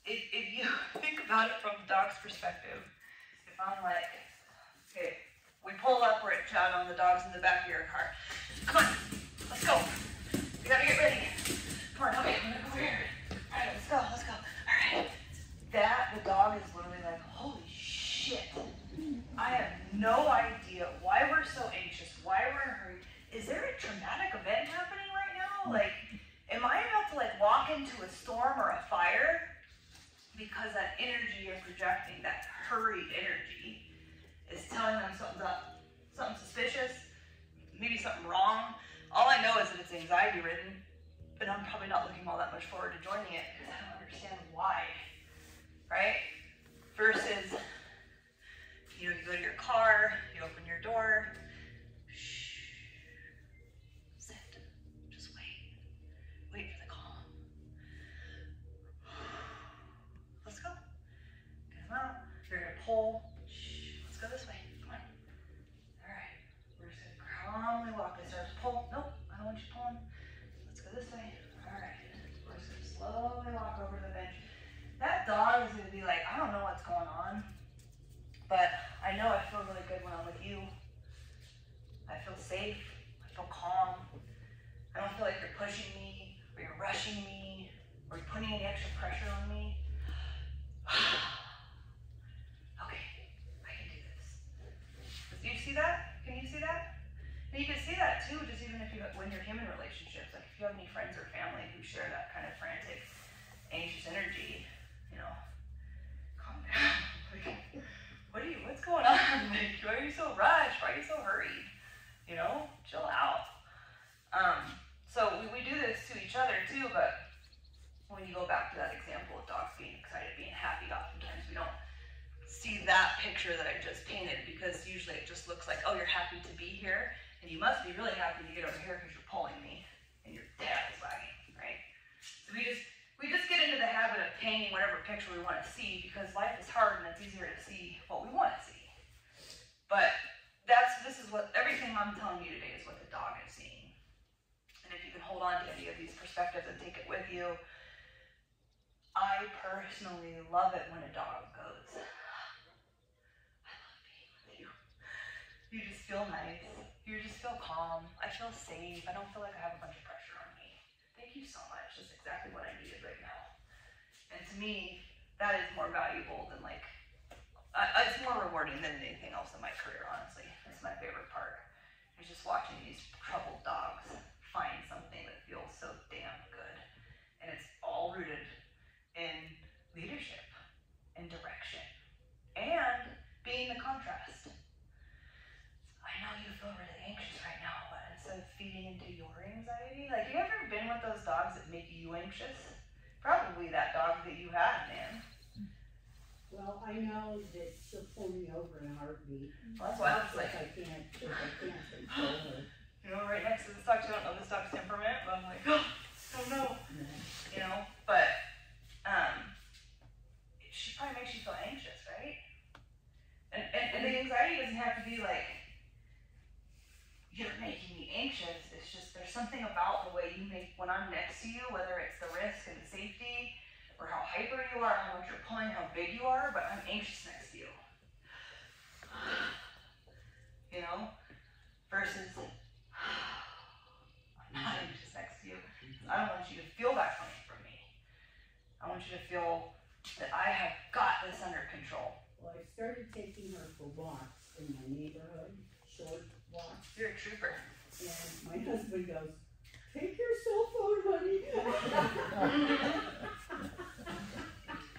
If you think about it from the dog's perspective, if I'm like, okay, we pull up, we're at Chad on the dog's in the back of your car. Come on, let's go. We gotta get ready. Come on, okay, I'm gonna go over here. All right, let's go. All right. The dog is literally like, holy shit. I have no idea why we're so anxious, why we're in a hurry. Is there a traumatic event happening right now? Like, am I about to like walk into a storm or a fire? Because that energy you're projecting, that hurried energy, is telling them something's up, something suspicious, maybe something wrong. All I know is that it's anxiety ridden, but I'm probably not looking all that much forward to joining it because I don't understand why, right? Versus, you go to your car, you open your door, shh, sit, just wait for the calm. Let's go, get them out, you're gonna pull, shh, let's go this way, come on. All right, we're just gonna calmly walk this stairs, pull, nope, I don't want you pulling, let's go this way. All right, we're just gonna slowly walk over to the bench. That dog is gonna be like, I don't know what's going on, but I know I feel really good when I'm with you. I feel safe, I feel calm. I don't feel like you're pushing me, or you're rushing me, or you're putting any extra pressure on me. Okay, I can do this. Do you see that? Can you see that? And you can see that too, just even if when you're human relationships, like if you have any friends or family who share that kind of frantic, anxious energy, calm down. Like, what's going on? Like, why are you so rushed? Why are you so hurried? Chill out. So we do this to each other too, but when you go back to that example of dogs being excited, being happy, oftentimes we don't see that picture that I just painted, because usually it just looks like, oh, you're happy to be here, and you must be really happy to get over here because you're pulling me, and your tail is wagging, right? So we just get into the habit of painting whatever picture we want to see, because life is hard and it's easier to see what we want to see. But this is what everything I'm telling you today is what the dog is seeing. And if you can hold on to any of these perspectives and take it with you, I personally love it when a dog goes, I love being with you. You just feel nice. You just feel calm. I feel safe. I don't feel like I have a bunch of pressure on me. Thank you so much. That's exactly what I needed right now. And to me, that is more valuable than it's more rewarding than anything else in my career, honestly. It's my favorite part. It's just watching these troubled dogs find something that feels so damn good. And it's all rooted in leadership and direction and being the contrast. I know you feel really anxious right now, but instead of feeding into your anxiety, like, you ever been with those dogs that make you anxious? Probably that dog that you had, man. Well, I know that she'll pull me over in a heartbeat. Well, that's why I was like, If I can't control her. Right next to this dog, you don't know this dog's temperament, but I'm like, oh no. But she probably makes you feel anxious, right? And the anxiety doesn't have to be like, you're making me anxious. It's just, there's something about the way you make, when I'm next to you, whether it's the risk and the safety, or how hyper you are, how much you're pulling, how big you are, but I'm anxious next to you. Versus, I'm not anxious next to you. I don't want you to feel that coming from me. I want you to feel that I have got this under control. Well, I started taking her for walks in my neighborhood, short walks, You're a trooper. and my husband goes, take your cell phone, honey.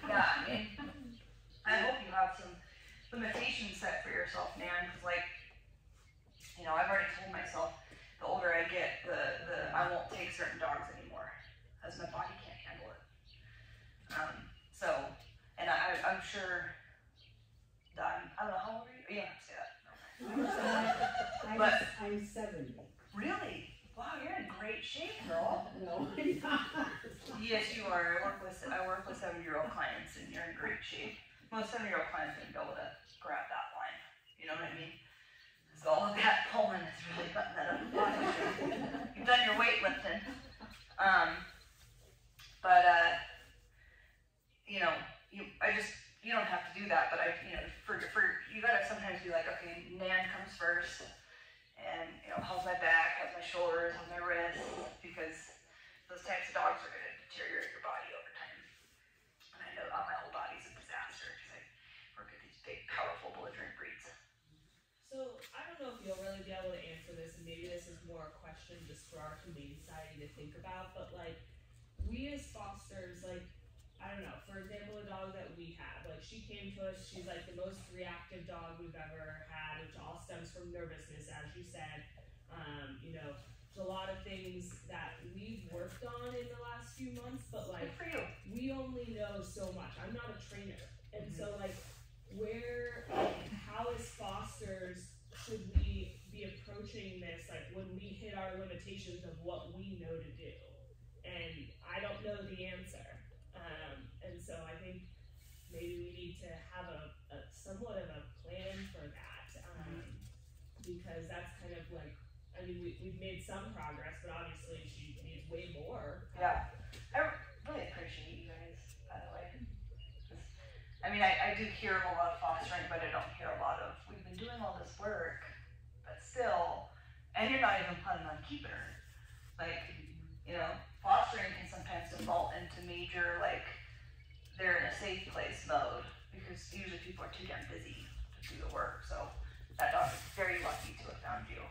Yeah, I hope you have some limitations set for yourself, man, because I've already told myself, the older I get, the I won't take certain dogs anymore, as my body can't handle it. And I'm sure that I don't know, how old are you? You don't have to say that. I'm 70. Really? Wow, you're in great shape, girl. No, I'm not. Yes, you are. I work with 7-year-old clients, and you're in great shape. Most 7-year-old clients wouldn't be able to grab that line. You know what I mean? So all of that pulling is really putting that up. You've done your weightlifting. You don't have to do that, but you gotta sometimes be like, okay, Nan comes first, and how's my back, how's my shoulders, how's my wrists, because those types of dogs are gonna deteriorate your body over time. And I know my whole body's a disaster because I work at these big, powerful, belligerent breeds. So I don't know if you'll really be able to answer this, and maybe this is more a question just for our humane society to think about, but like, we as fosters, like, I don't know, for example, the dog that we had, like, she came to us, she's like the most reactive dog we've ever had, which all stems from nervousness, as you said. There's a lot of things that we've worked on in the last few months, but like, Good for you. we only know so much. I'm not a trainer, and so like, how as fosters should we be approaching this, like, when we hit our limitations of what we know to do? And I don't know the answer. And so I think maybe we need to have a somewhat of a plan for that, because that's kind of like, I mean, we've made some progress, but obviously she needs way more. Yeah. I really appreciate you guys, by the way. I mean, I do hear of a lot of fostering, but I don't hear a lot of, we've been doing all this work, but still, and you're not even planning on keeping her. Like, fostering can sometimes default into major, like, they're in a safe place mode, because usually people are too damn busy to do the work, so that dog is very lucky to have found you.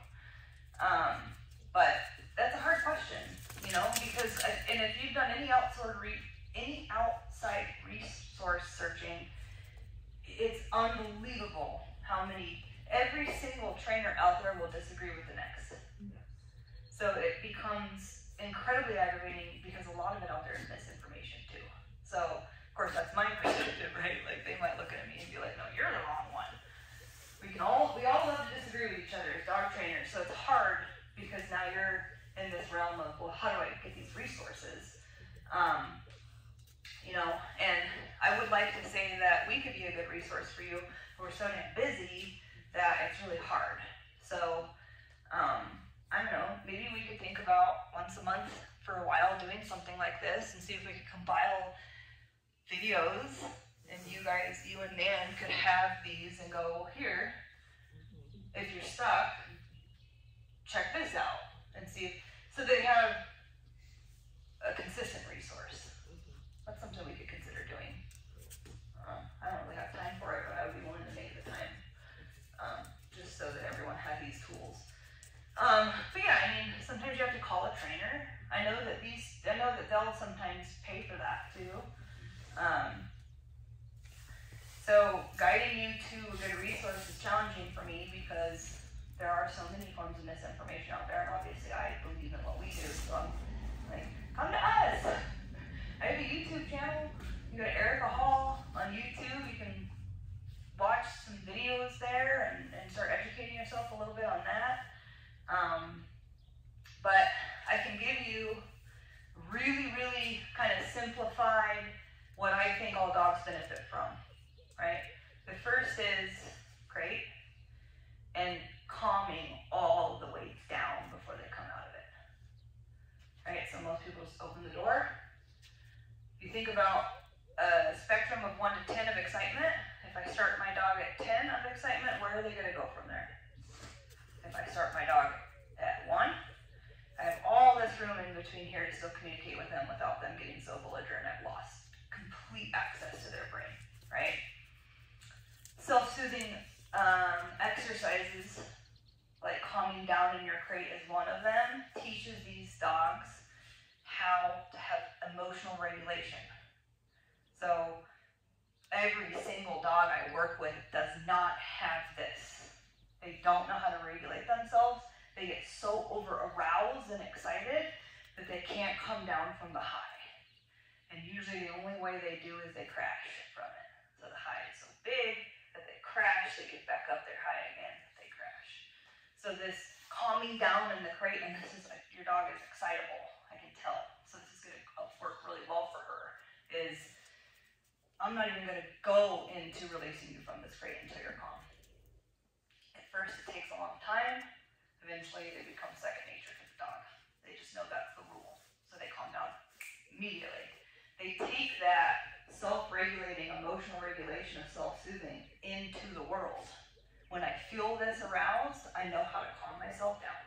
But that's a hard question, because, and if you've done any outside resource searching, it's unbelievable how every single trainer out there will disagree with the next. So it becomes incredibly aggravating because a lot of it out there is misinformation too. So, of course, that's my perspective, right? Like, they might look at me and be like, no, you're the wrong one. We all love to disagree with each other as dog trainers, so it's hard because now you're in this realm of, well, how do I get these resources? And I would like to say that we could be a good resource for you, but we're so damn busy that it's really hard. So, I don't know, maybe we could think about once a month for a while doing something like this and see if we could compile videos, and you and Nan could have these and go, here, if you're stuck, check this out, and see so they have a consistent resource. That's something we could consider doing. I don't really have time for it, but I would be willing to make the time, just so that everyone had these tools. But yeah, I mean, sometimes you have to call a trainer. I know that they'll sometimes pay for that too. So guiding you to a good resource is challenging for me because there are so many forms of misinformation out there, and obviously I believe in what we do, so I'm like, come to us. I have a YouTube channel. You go to Erica Hall on YouTube. You can watch some videos there and start educating yourself a little bit on that. But I can give you really, really kind of simplified what I think all dogs benefit from, right? The first is crate and calming all the weights down before they come out of it, right? So most people just open the door. If you think about a spectrum of 1 to 10 of excitement, if I start my dog at 10 of excitement, where are they going to go from there? If I start my dog at 1, I have all this room in between here to still communicate with them without them getting so belligerent I've lost complete access to their brain, right? Self-soothing exercises, like calming down in your crate is one of them, teaches these dogs how to have emotional regulation. So every single dog I work with does not have this. They don't know how to regulate themselves. They get so over-aroused and excited that they can't come down from the high. And usually the only way they do is they crash from it. So the high is so big that they crash, they get back up there high again, they crash. So this calming down in the crate, and this is, your dog is excitable, I can tell. So this is going to work really well for her, is I'm not even going to go into releasing you from this crate until you're calm. If first it takes a long time, eventually they become second nature to the dog. They just know that's the rule, so they calm down immediately. They take that self-regulating, emotional regulation of self-soothing into the world. When I feel this aroused, I know how to calm myself down.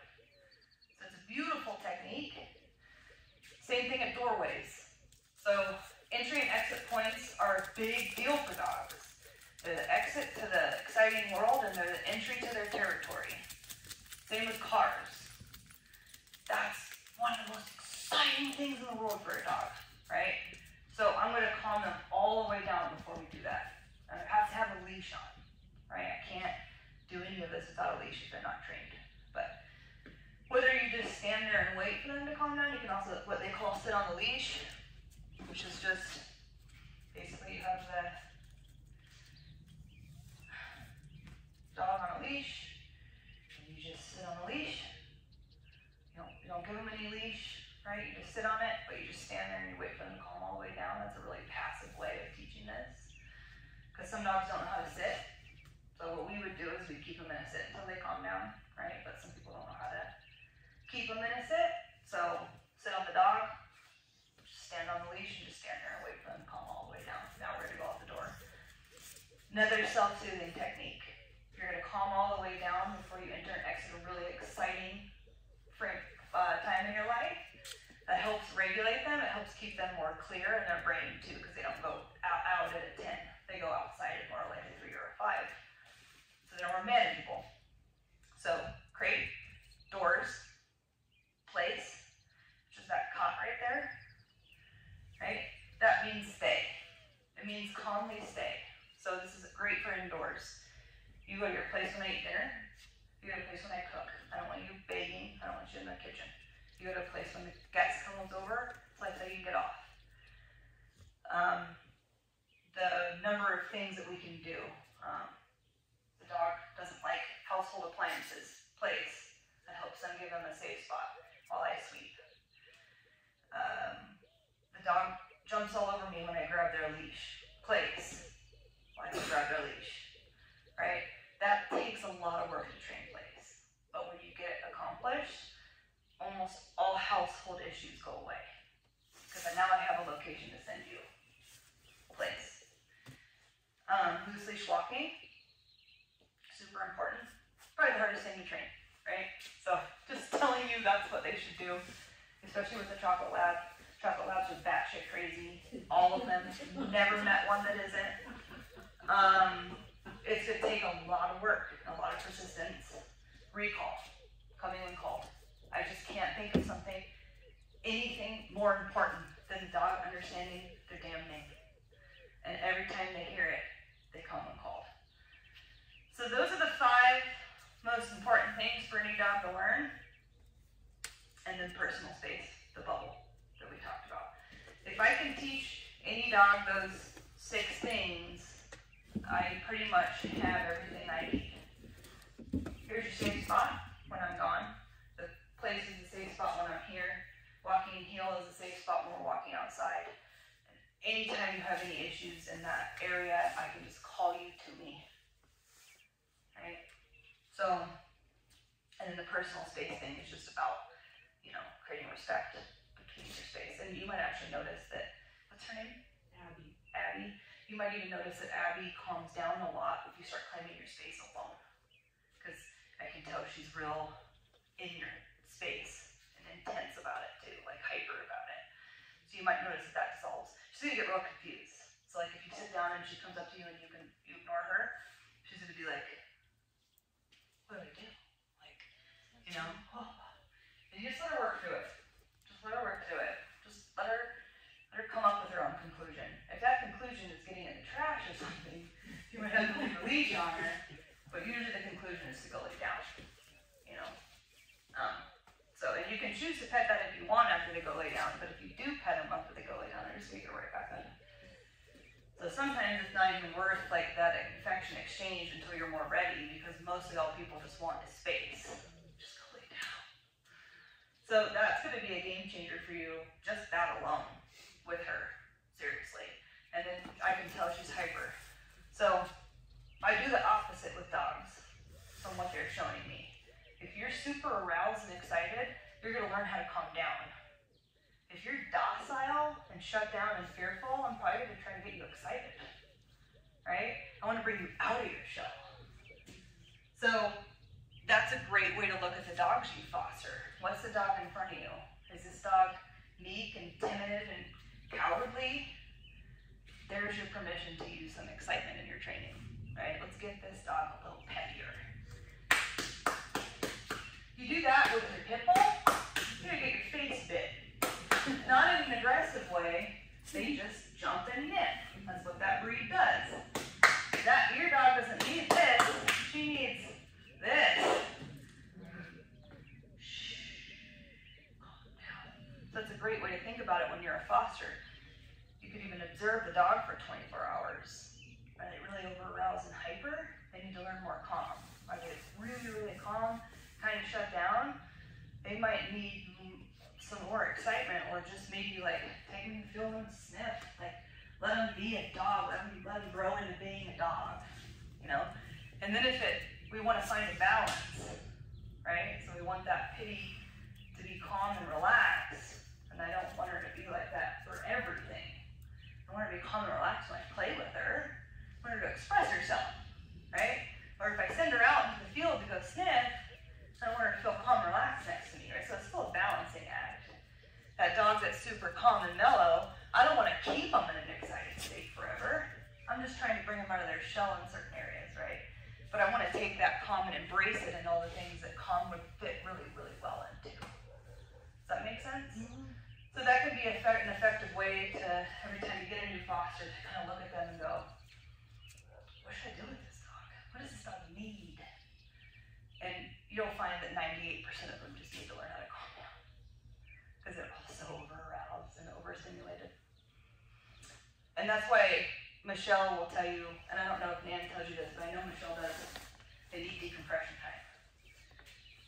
So it's a beautiful technique. Same thing at doorways. So entry and exit points are a big deal for dogs. They're the exit to the exciting world and they're the entry to their territory. Same with cars. That's one of the most exciting things in the world for a dog, right? So I'm going to calm them all the way down before we do that. And I have to have a leash on, right? I can't do any of this without a leash if they're not trained. But whether you just stand there and wait for them to calm down, you can also, what they call sit on the leash, which is just, basically you have the dog on a leash, and you just sit on the leash. You don't give them any leash, right? You just sit on it, but you just stand there and you wait for them to calm all the way down. That's a really passive way of teaching this, because some dogs don't know how to sit. So what we would do is we'd keep them in a sit until they calm down, right? But some people don't know how to keep them in a sit. So sit on the dog, just stand on the leash, and just stand there and wait for them to calm all the way down. Now we're going to go out the door. Another self-soothing technique. You're going to calm all the way down before you enter and exit a really exciting time in your life. That helps regulate them. It helps keep them more clear in their brain too, because they don't go out at a 10. They go outside at more like a 3 or a 5. So they're more manageable. So crate, doors, place, which is that cot right there, right? That means stay. It means calmly stay. So this is great for indoors. You go to your place when I eat dinner. You go to a place when I cook. I don't want you begging. I don't want you in the kitchen. You go to a place when the guest comes over, so I tell you to get off. The number of things that we can do. The dog doesn't like household appliances. Place. That helps them, give them a safe spot while I sweep. The dog jumps all over me when I grab their leash. Place. While I grab their leash. Right? That takes a lot of work to train place. But when you get it accomplished, almost all household issues go away. Because now I have a location to send you. Place. Loose leash walking. Super important. Probably the hardest thing to train, right? So just telling you that's what they should do. Especially with the chocolate lab. Chocolate labs are batshit crazy. All of them. Never met one that isn't. It's going to take a lot of work, a lot of persistence. Recall. Coming when called. I just can't think of anything more important than the dog understanding their damn name. And every time they hear it, they come when called. So those are the 5 most important things for any dog to learn. And then personal space, the bubble that we talked about. If I can teach any dog those 6 things, I pretty much have everything I need. Here's your safe spot when I'm gone. The place is a safe spot when I'm here. Walking in heel is a safe spot when we're walking outside. And anytime you have any issues in that area, I can just call you to me. Right? So, and then the personal space thing is just about, creating respect between your space. And you might actually notice that, what's her name? Abby. You might even notice that Abby calms down a lot if you start claiming your space alone. Because I can tell she's real in your space and intense about it too, like hyper about it. So you might notice that dissolves. She's gonna get real confused. So like if you sit down and she comes up to you and you ignore her, she's gonna be like, what do I do? Like, and you just let her work through it. Just let her work through it. Just let her come up with her own conclusion. If that conclusion is getting in the trash or something, you might have to leave a leash on her, but usually the conclusion is to go lay down, and you can choose to pet that if you want after they go lay down, but if you do pet them after they go lay down, they're just gonna get right back up. So sometimes it's not even worth like that affection exchange until you're more ready, because mostly all people just want is space. Just go lay down. So that's gonna be a game changer for you, just that alone. With her, seriously. And then I can tell she's hyper. So I do the opposite with dogs from what they're super aroused and excited, you're gonna learn how to calm down. If you're docile and shut down and fearful, I'm probably gonna try to get you excited, right? I wanna bring you out of your shell. So that's a great way to look at the dogs you foster. What's the dog in front of you? Is this dog meek and timid and cowardly? There's your permission to use some excitement in your training, right? Let's get this dog a little pettier. You do that with your pit bull, you're gonna get your face bit. Not in an aggressive way, they just jump and nip. That's what that breed does. Your dog doesn't need this, she needs this. So that's a great way to think about it when you're a foster. You could even observe the dog for 24 hours. Are they really over aroused and hyper? They need to learn more calm. Are they really, really calm, kind of shut down? They might need some more excitement, or just maybe like take them to feel them sniff. Like let them be a dog, let them grow into being a dog, you know? And then we want to find a balance, right? So we want that pity to be calm and relaxed, and I don't want her to be like that for everything. I want her to be calm and relaxed when I play with her. I want her to express herself, right? Or if I send her out into the field to go sniff, I want her to feel calm and relaxed next to me, right? So it's still a balancing act. That dog that's super calm and mellow, I don't want to keep them in an excited state forever. I'm just trying to bring them out of their shell in certain areas, right? But I want to take that calm and embrace it in all the things that calm would fit really, really well into. Does that make sense? Mm-hmm. So that can be an effective way to, every time you get a new foster, to kind of look at them and go, what should I do with this dog? What does this dog need? And you'll find that 98% of them just need to learn how to calm down, because they're all so over-aroused and overstimulated. And that's why Michelle will tell you, and I don't know if Nan tells you this, but I know Michelle does, they need decompression time.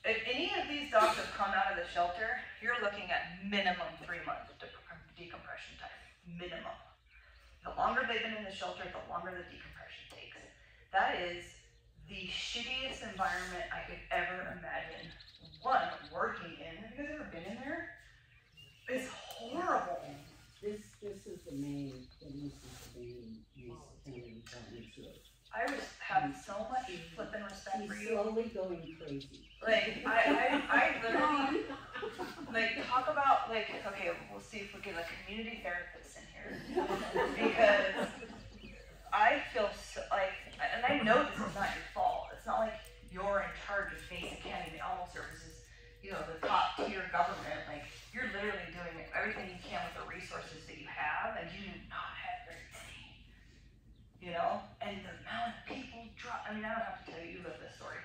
If any of these dogs have come out of the shelter, you're looking at minimum 3 months decompression time. Minimum. The longer they've been in the shelter, the longer the decompression takes. That is the shittiest environment I could ever imagine working in. Have you guys ever been in there? It's horrible. This is the main, this is the main use of family department too. I just have so much flippin' respect for He's you. slowly going crazy. Like, I literally, like, talk about, like, okay, we'll see if we get a community therapist in here. Because I feel so, like, and I know this is not your fault. It's not like you're in charge of Mason County Animal Services, you know, the top tier government. Like, you're literally doing everything you can with the resources that you have, and you do not have very many. You know? And the amount of people I mean, I don't have to tell you about this story,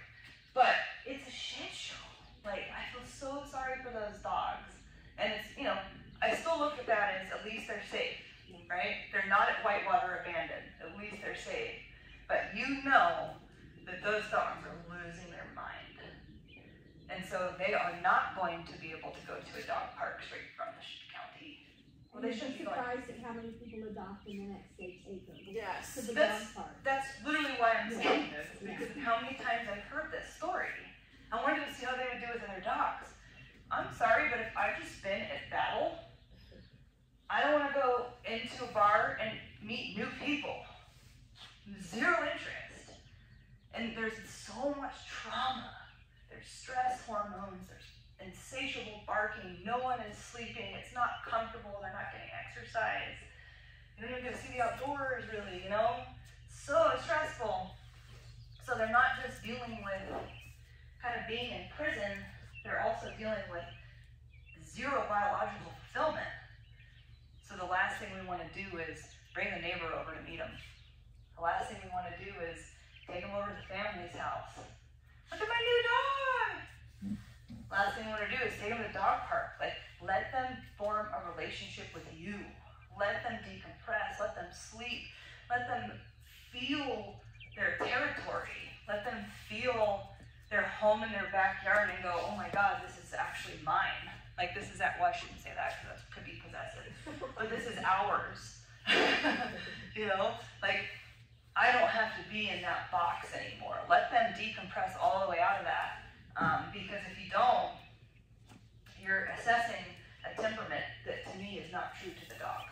but it's a shit show. Like, I feel so sorry for those dogs. And it's, you know, I still look at that as at least they're safe, right? They're not at Whitewater abandoned. At least they're safe. But you know that those dogs are losing their mind. And so they are not going to be able to go to a dog park straight from the county. Well, they shouldn't be going. Surprised at how many people adopt in the next state's acre. Yes. To the dog park. That's literally why I'm saying this, because of how many times I've heard this story. I wanted to see how they would do with other dogs. I'm sorry, but if I've just been at battle, I don't want to go into a bar and meet new people. Zero interest. And there's so much trauma. There's stress hormones, there's insatiable barking, no one is sleeping, it's not comfortable, they're not getting exercise. You don't even get to see the outdoors really, you know? So stressful. So they're not just dealing with kind of being in prison, they're also dealing with zero biological fulfillment. So the last thing we want to do is bring the neighbor over to meet them. The last thing we want to do is take them over to the family's house. Look at my new dog! Last thing we want to do is take them to the dog park. Like, let them form a relationship with you. Let them decompress. Let them sleep. Let them feel their territory. Let them feel their home in their backyard and go, oh my God, this is actually mine. Like, this is, well, I shouldn't say that because that could be possessive. But this is ours. You know? Like, I don't have to be in that box anymore. Let them decompress all the way out of that Because if you don't, you're assessing a temperament that to me is not true to the dog.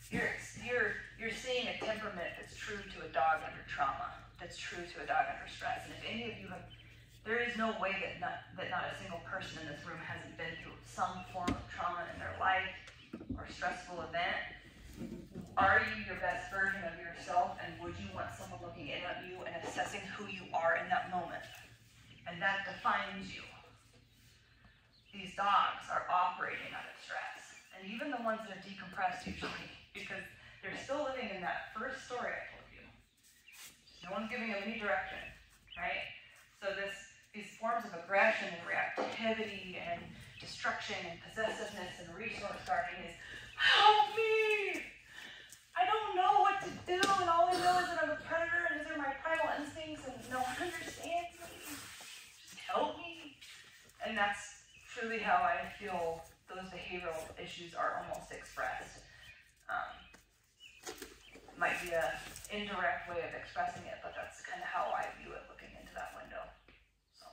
You're seeing a temperament that's true to a dog under trauma, that's true to a dog under stress. And if any of you have, there is no way that not a single person in this room hasn't been through some form of trauma in their life or stressful event. Are you your best version of yourself, and would you want someone looking in at you and assessing who you are in that moment? And that defines you. These dogs are operating out of stress. And even the ones that are decompressed usually, because they're still living in that first story I told you. No one's giving them any direction, right? So these forms of aggression and reactivity and destruction and possessiveness and resource guarding is, help me! I don't know what to do, and all I know is that I'm a predator and these are my primal instincts and no one understands me. Just help me. And that's truly how I feel those behavioral issues are almost expressed. Might be an indirect way of expressing it, but that's kind of how I view it looking into that window. So,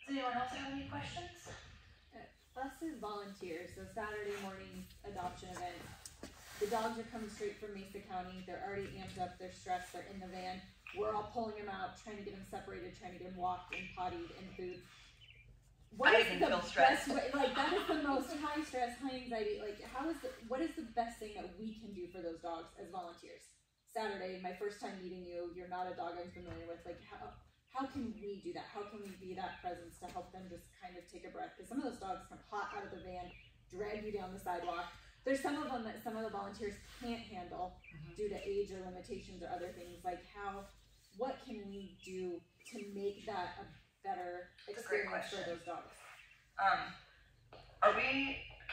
does anyone else have any questions? Us as volunteers, so Saturday morning adoption event, the dogs are coming straight from Mesa County. They're already amped up, they're stressed, they're in the van. We're all pulling them out, trying to get them separated, trying to get them walked and pottied and food. What is the best way, like that is the most high stress, high anxiety, like what is the best thing that we can do for those dogs as volunteers? Saturday, my first time meeting you, you're not a dog I'm familiar with, like how can we do that? How can we be that presence to help them just kind of take a breath? Because some of those dogs come hot out of the van, drag you down the sidewalk. There's some of them that some of the volunteers can't handle due to age or limitations or other things. Like what can we do to make that a better experience for those dogs?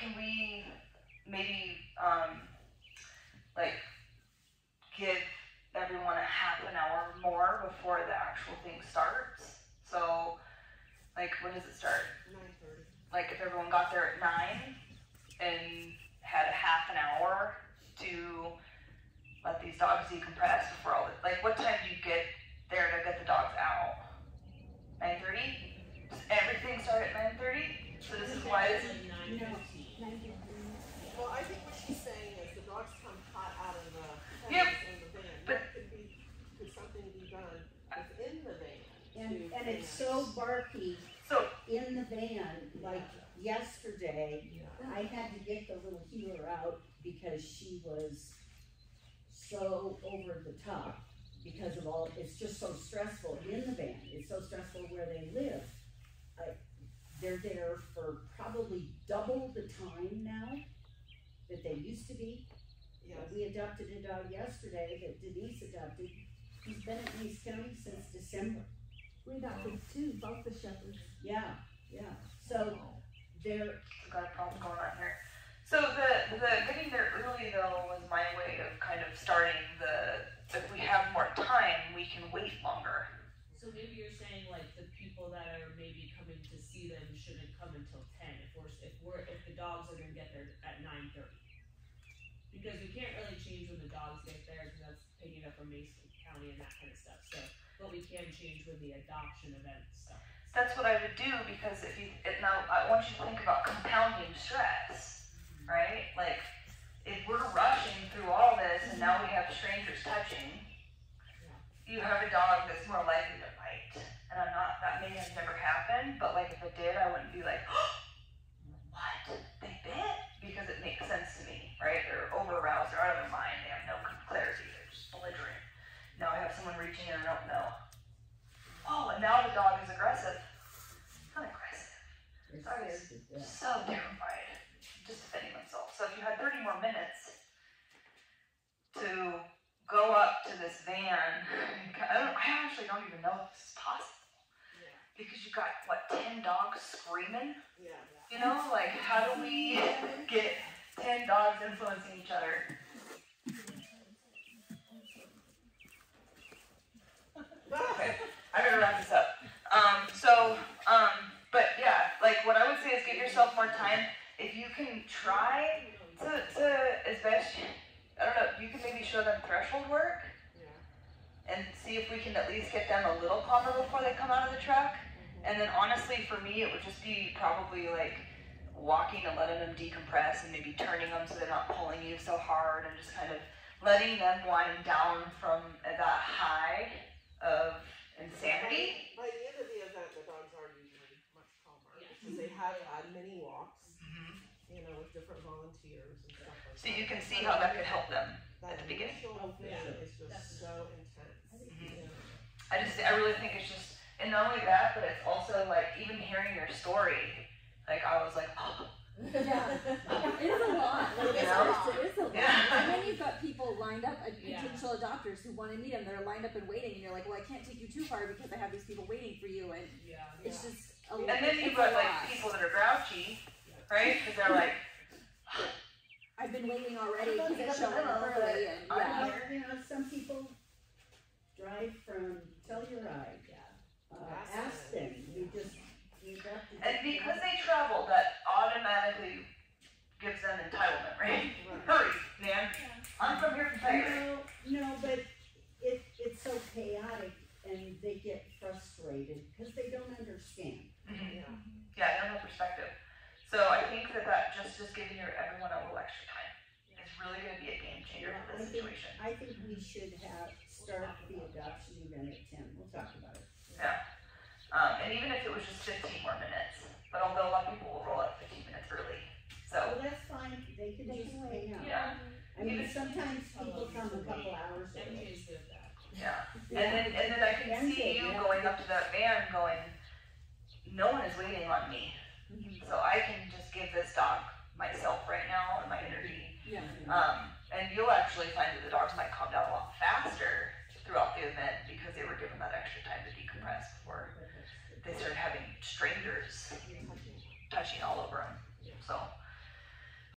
Can we maybe like give everyone a half an hour more before the actual thing starts? So like when does it start? 9:30. Like if everyone got there at 9 and had a half an hour to let these dogs decompress before all the, like what time do you get there to get the dogs out? 9:30? Does everything start at 9:30? So this is why this is 9:15. Well, I think what she's saying is the dogs come hot out of the Yep. in the van. But could something be done within the van? And it's so barky so in the van, like yesterday, I had to get the little healer out because she was so over the top because of all, it's just so stressful in the van. It's so stressful where they live. They're there for probably double the time now that they used to be. Yes. We adopted a dog yesterday that Denise adopted. He's been at Mesa County since December. We adopted two, both the shepherds. Yeah. So they're, we've got a problem going on here. So the getting there early though was my way of kind of starting if we have more time, we can wait longer. So maybe you're saying like the people that are maybe coming to see them shouldn't come until 10 if the dogs are gonna get there at 9:30. Because we can't really change when the dogs get there because that's picking up from Mason County and that kind of stuff. So, but we can change when the adoption event stuff. That's what I would do because now I want you to think about compounding stress, right? Like if we're rushing through all this and now we have strangers touching, you have a dog that's more likely to bite. And that may have never happened, but like if it did, I wouldn't be like, oh, what? They bit? Because it makes sense to me, right? They're over-aroused, they're out of their mind, they have no clarity, they're just belligerent. Now I have someone reaching in and I don't know. Oh, and now the dog is aggressive. Not aggressive. The dog is so terrified, just defending themselves. So if you had 30 more minutes to go up to this van, I actually don't even know if this is possible. Yeah. Because you got, 10 dogs screaming? Yeah. You know, like how do we get 10 dogs influencing each other? Okay, I better wrap this up. But yeah, like what I would say is give yourself more time. If you can try to as best, I don't know, you can maybe show them threshold work and see if we can at least get them a little calmer before they come out of the truck. And then honestly, for me, it would just be probably like walking and letting them decompress and maybe turning them so they're not pulling you so hard and just kind of letting them wind down from that high of insanity. By the end of the event, the dogs are usually much calmer because they have had many walks, you know, with different volunteers and stuff like that. So you can see how that could help them That at the beginning. initial visit is just so intense. You know. I really think it's just, and not only that, but it's also like even hearing your story. Like I was like, oh. Yeah, it's a lot. Like, You it's know? a lot. Yeah. And then you've got people lined up, potential adopters who want to meet them. They're lined up and waiting, and you're like, well, I can't take you too far because I have these people waiting for you, and it's just a lot. And then you've got like people that are grouchy, right? Because they're like, I've been waiting already because it's showing up early, and Well, you know, some people drive from Telluride, Aspen, you have to. and because they travel, that automatically gives them entitlement, right? Hurry, man. I'm from here from Telluride. No, but it's so chaotic and they get frustrated because they don't understand. Yeah, they don't have perspective. So I think that just giving everyone a little extra time is really going to be a game changer for this situation. I think we should start the adoption event at 10. We'll talk about it. Yeah. And even if it was just 15 more minutes, but although a lot of people will roll up 15 minutes early. So, Well, that's fine. They can just hang out. yeah. I mean, sometimes people come a couple hours early. MJ's good at that. Yeah. And then I can see you going up to that van going, no one is waiting on me. So I can just give this dog myself right now and my energy. yeah. And you'll actually find that the dogs might calm down a lot faster throughout the event because they were given that extra time to decompress before they started having strangers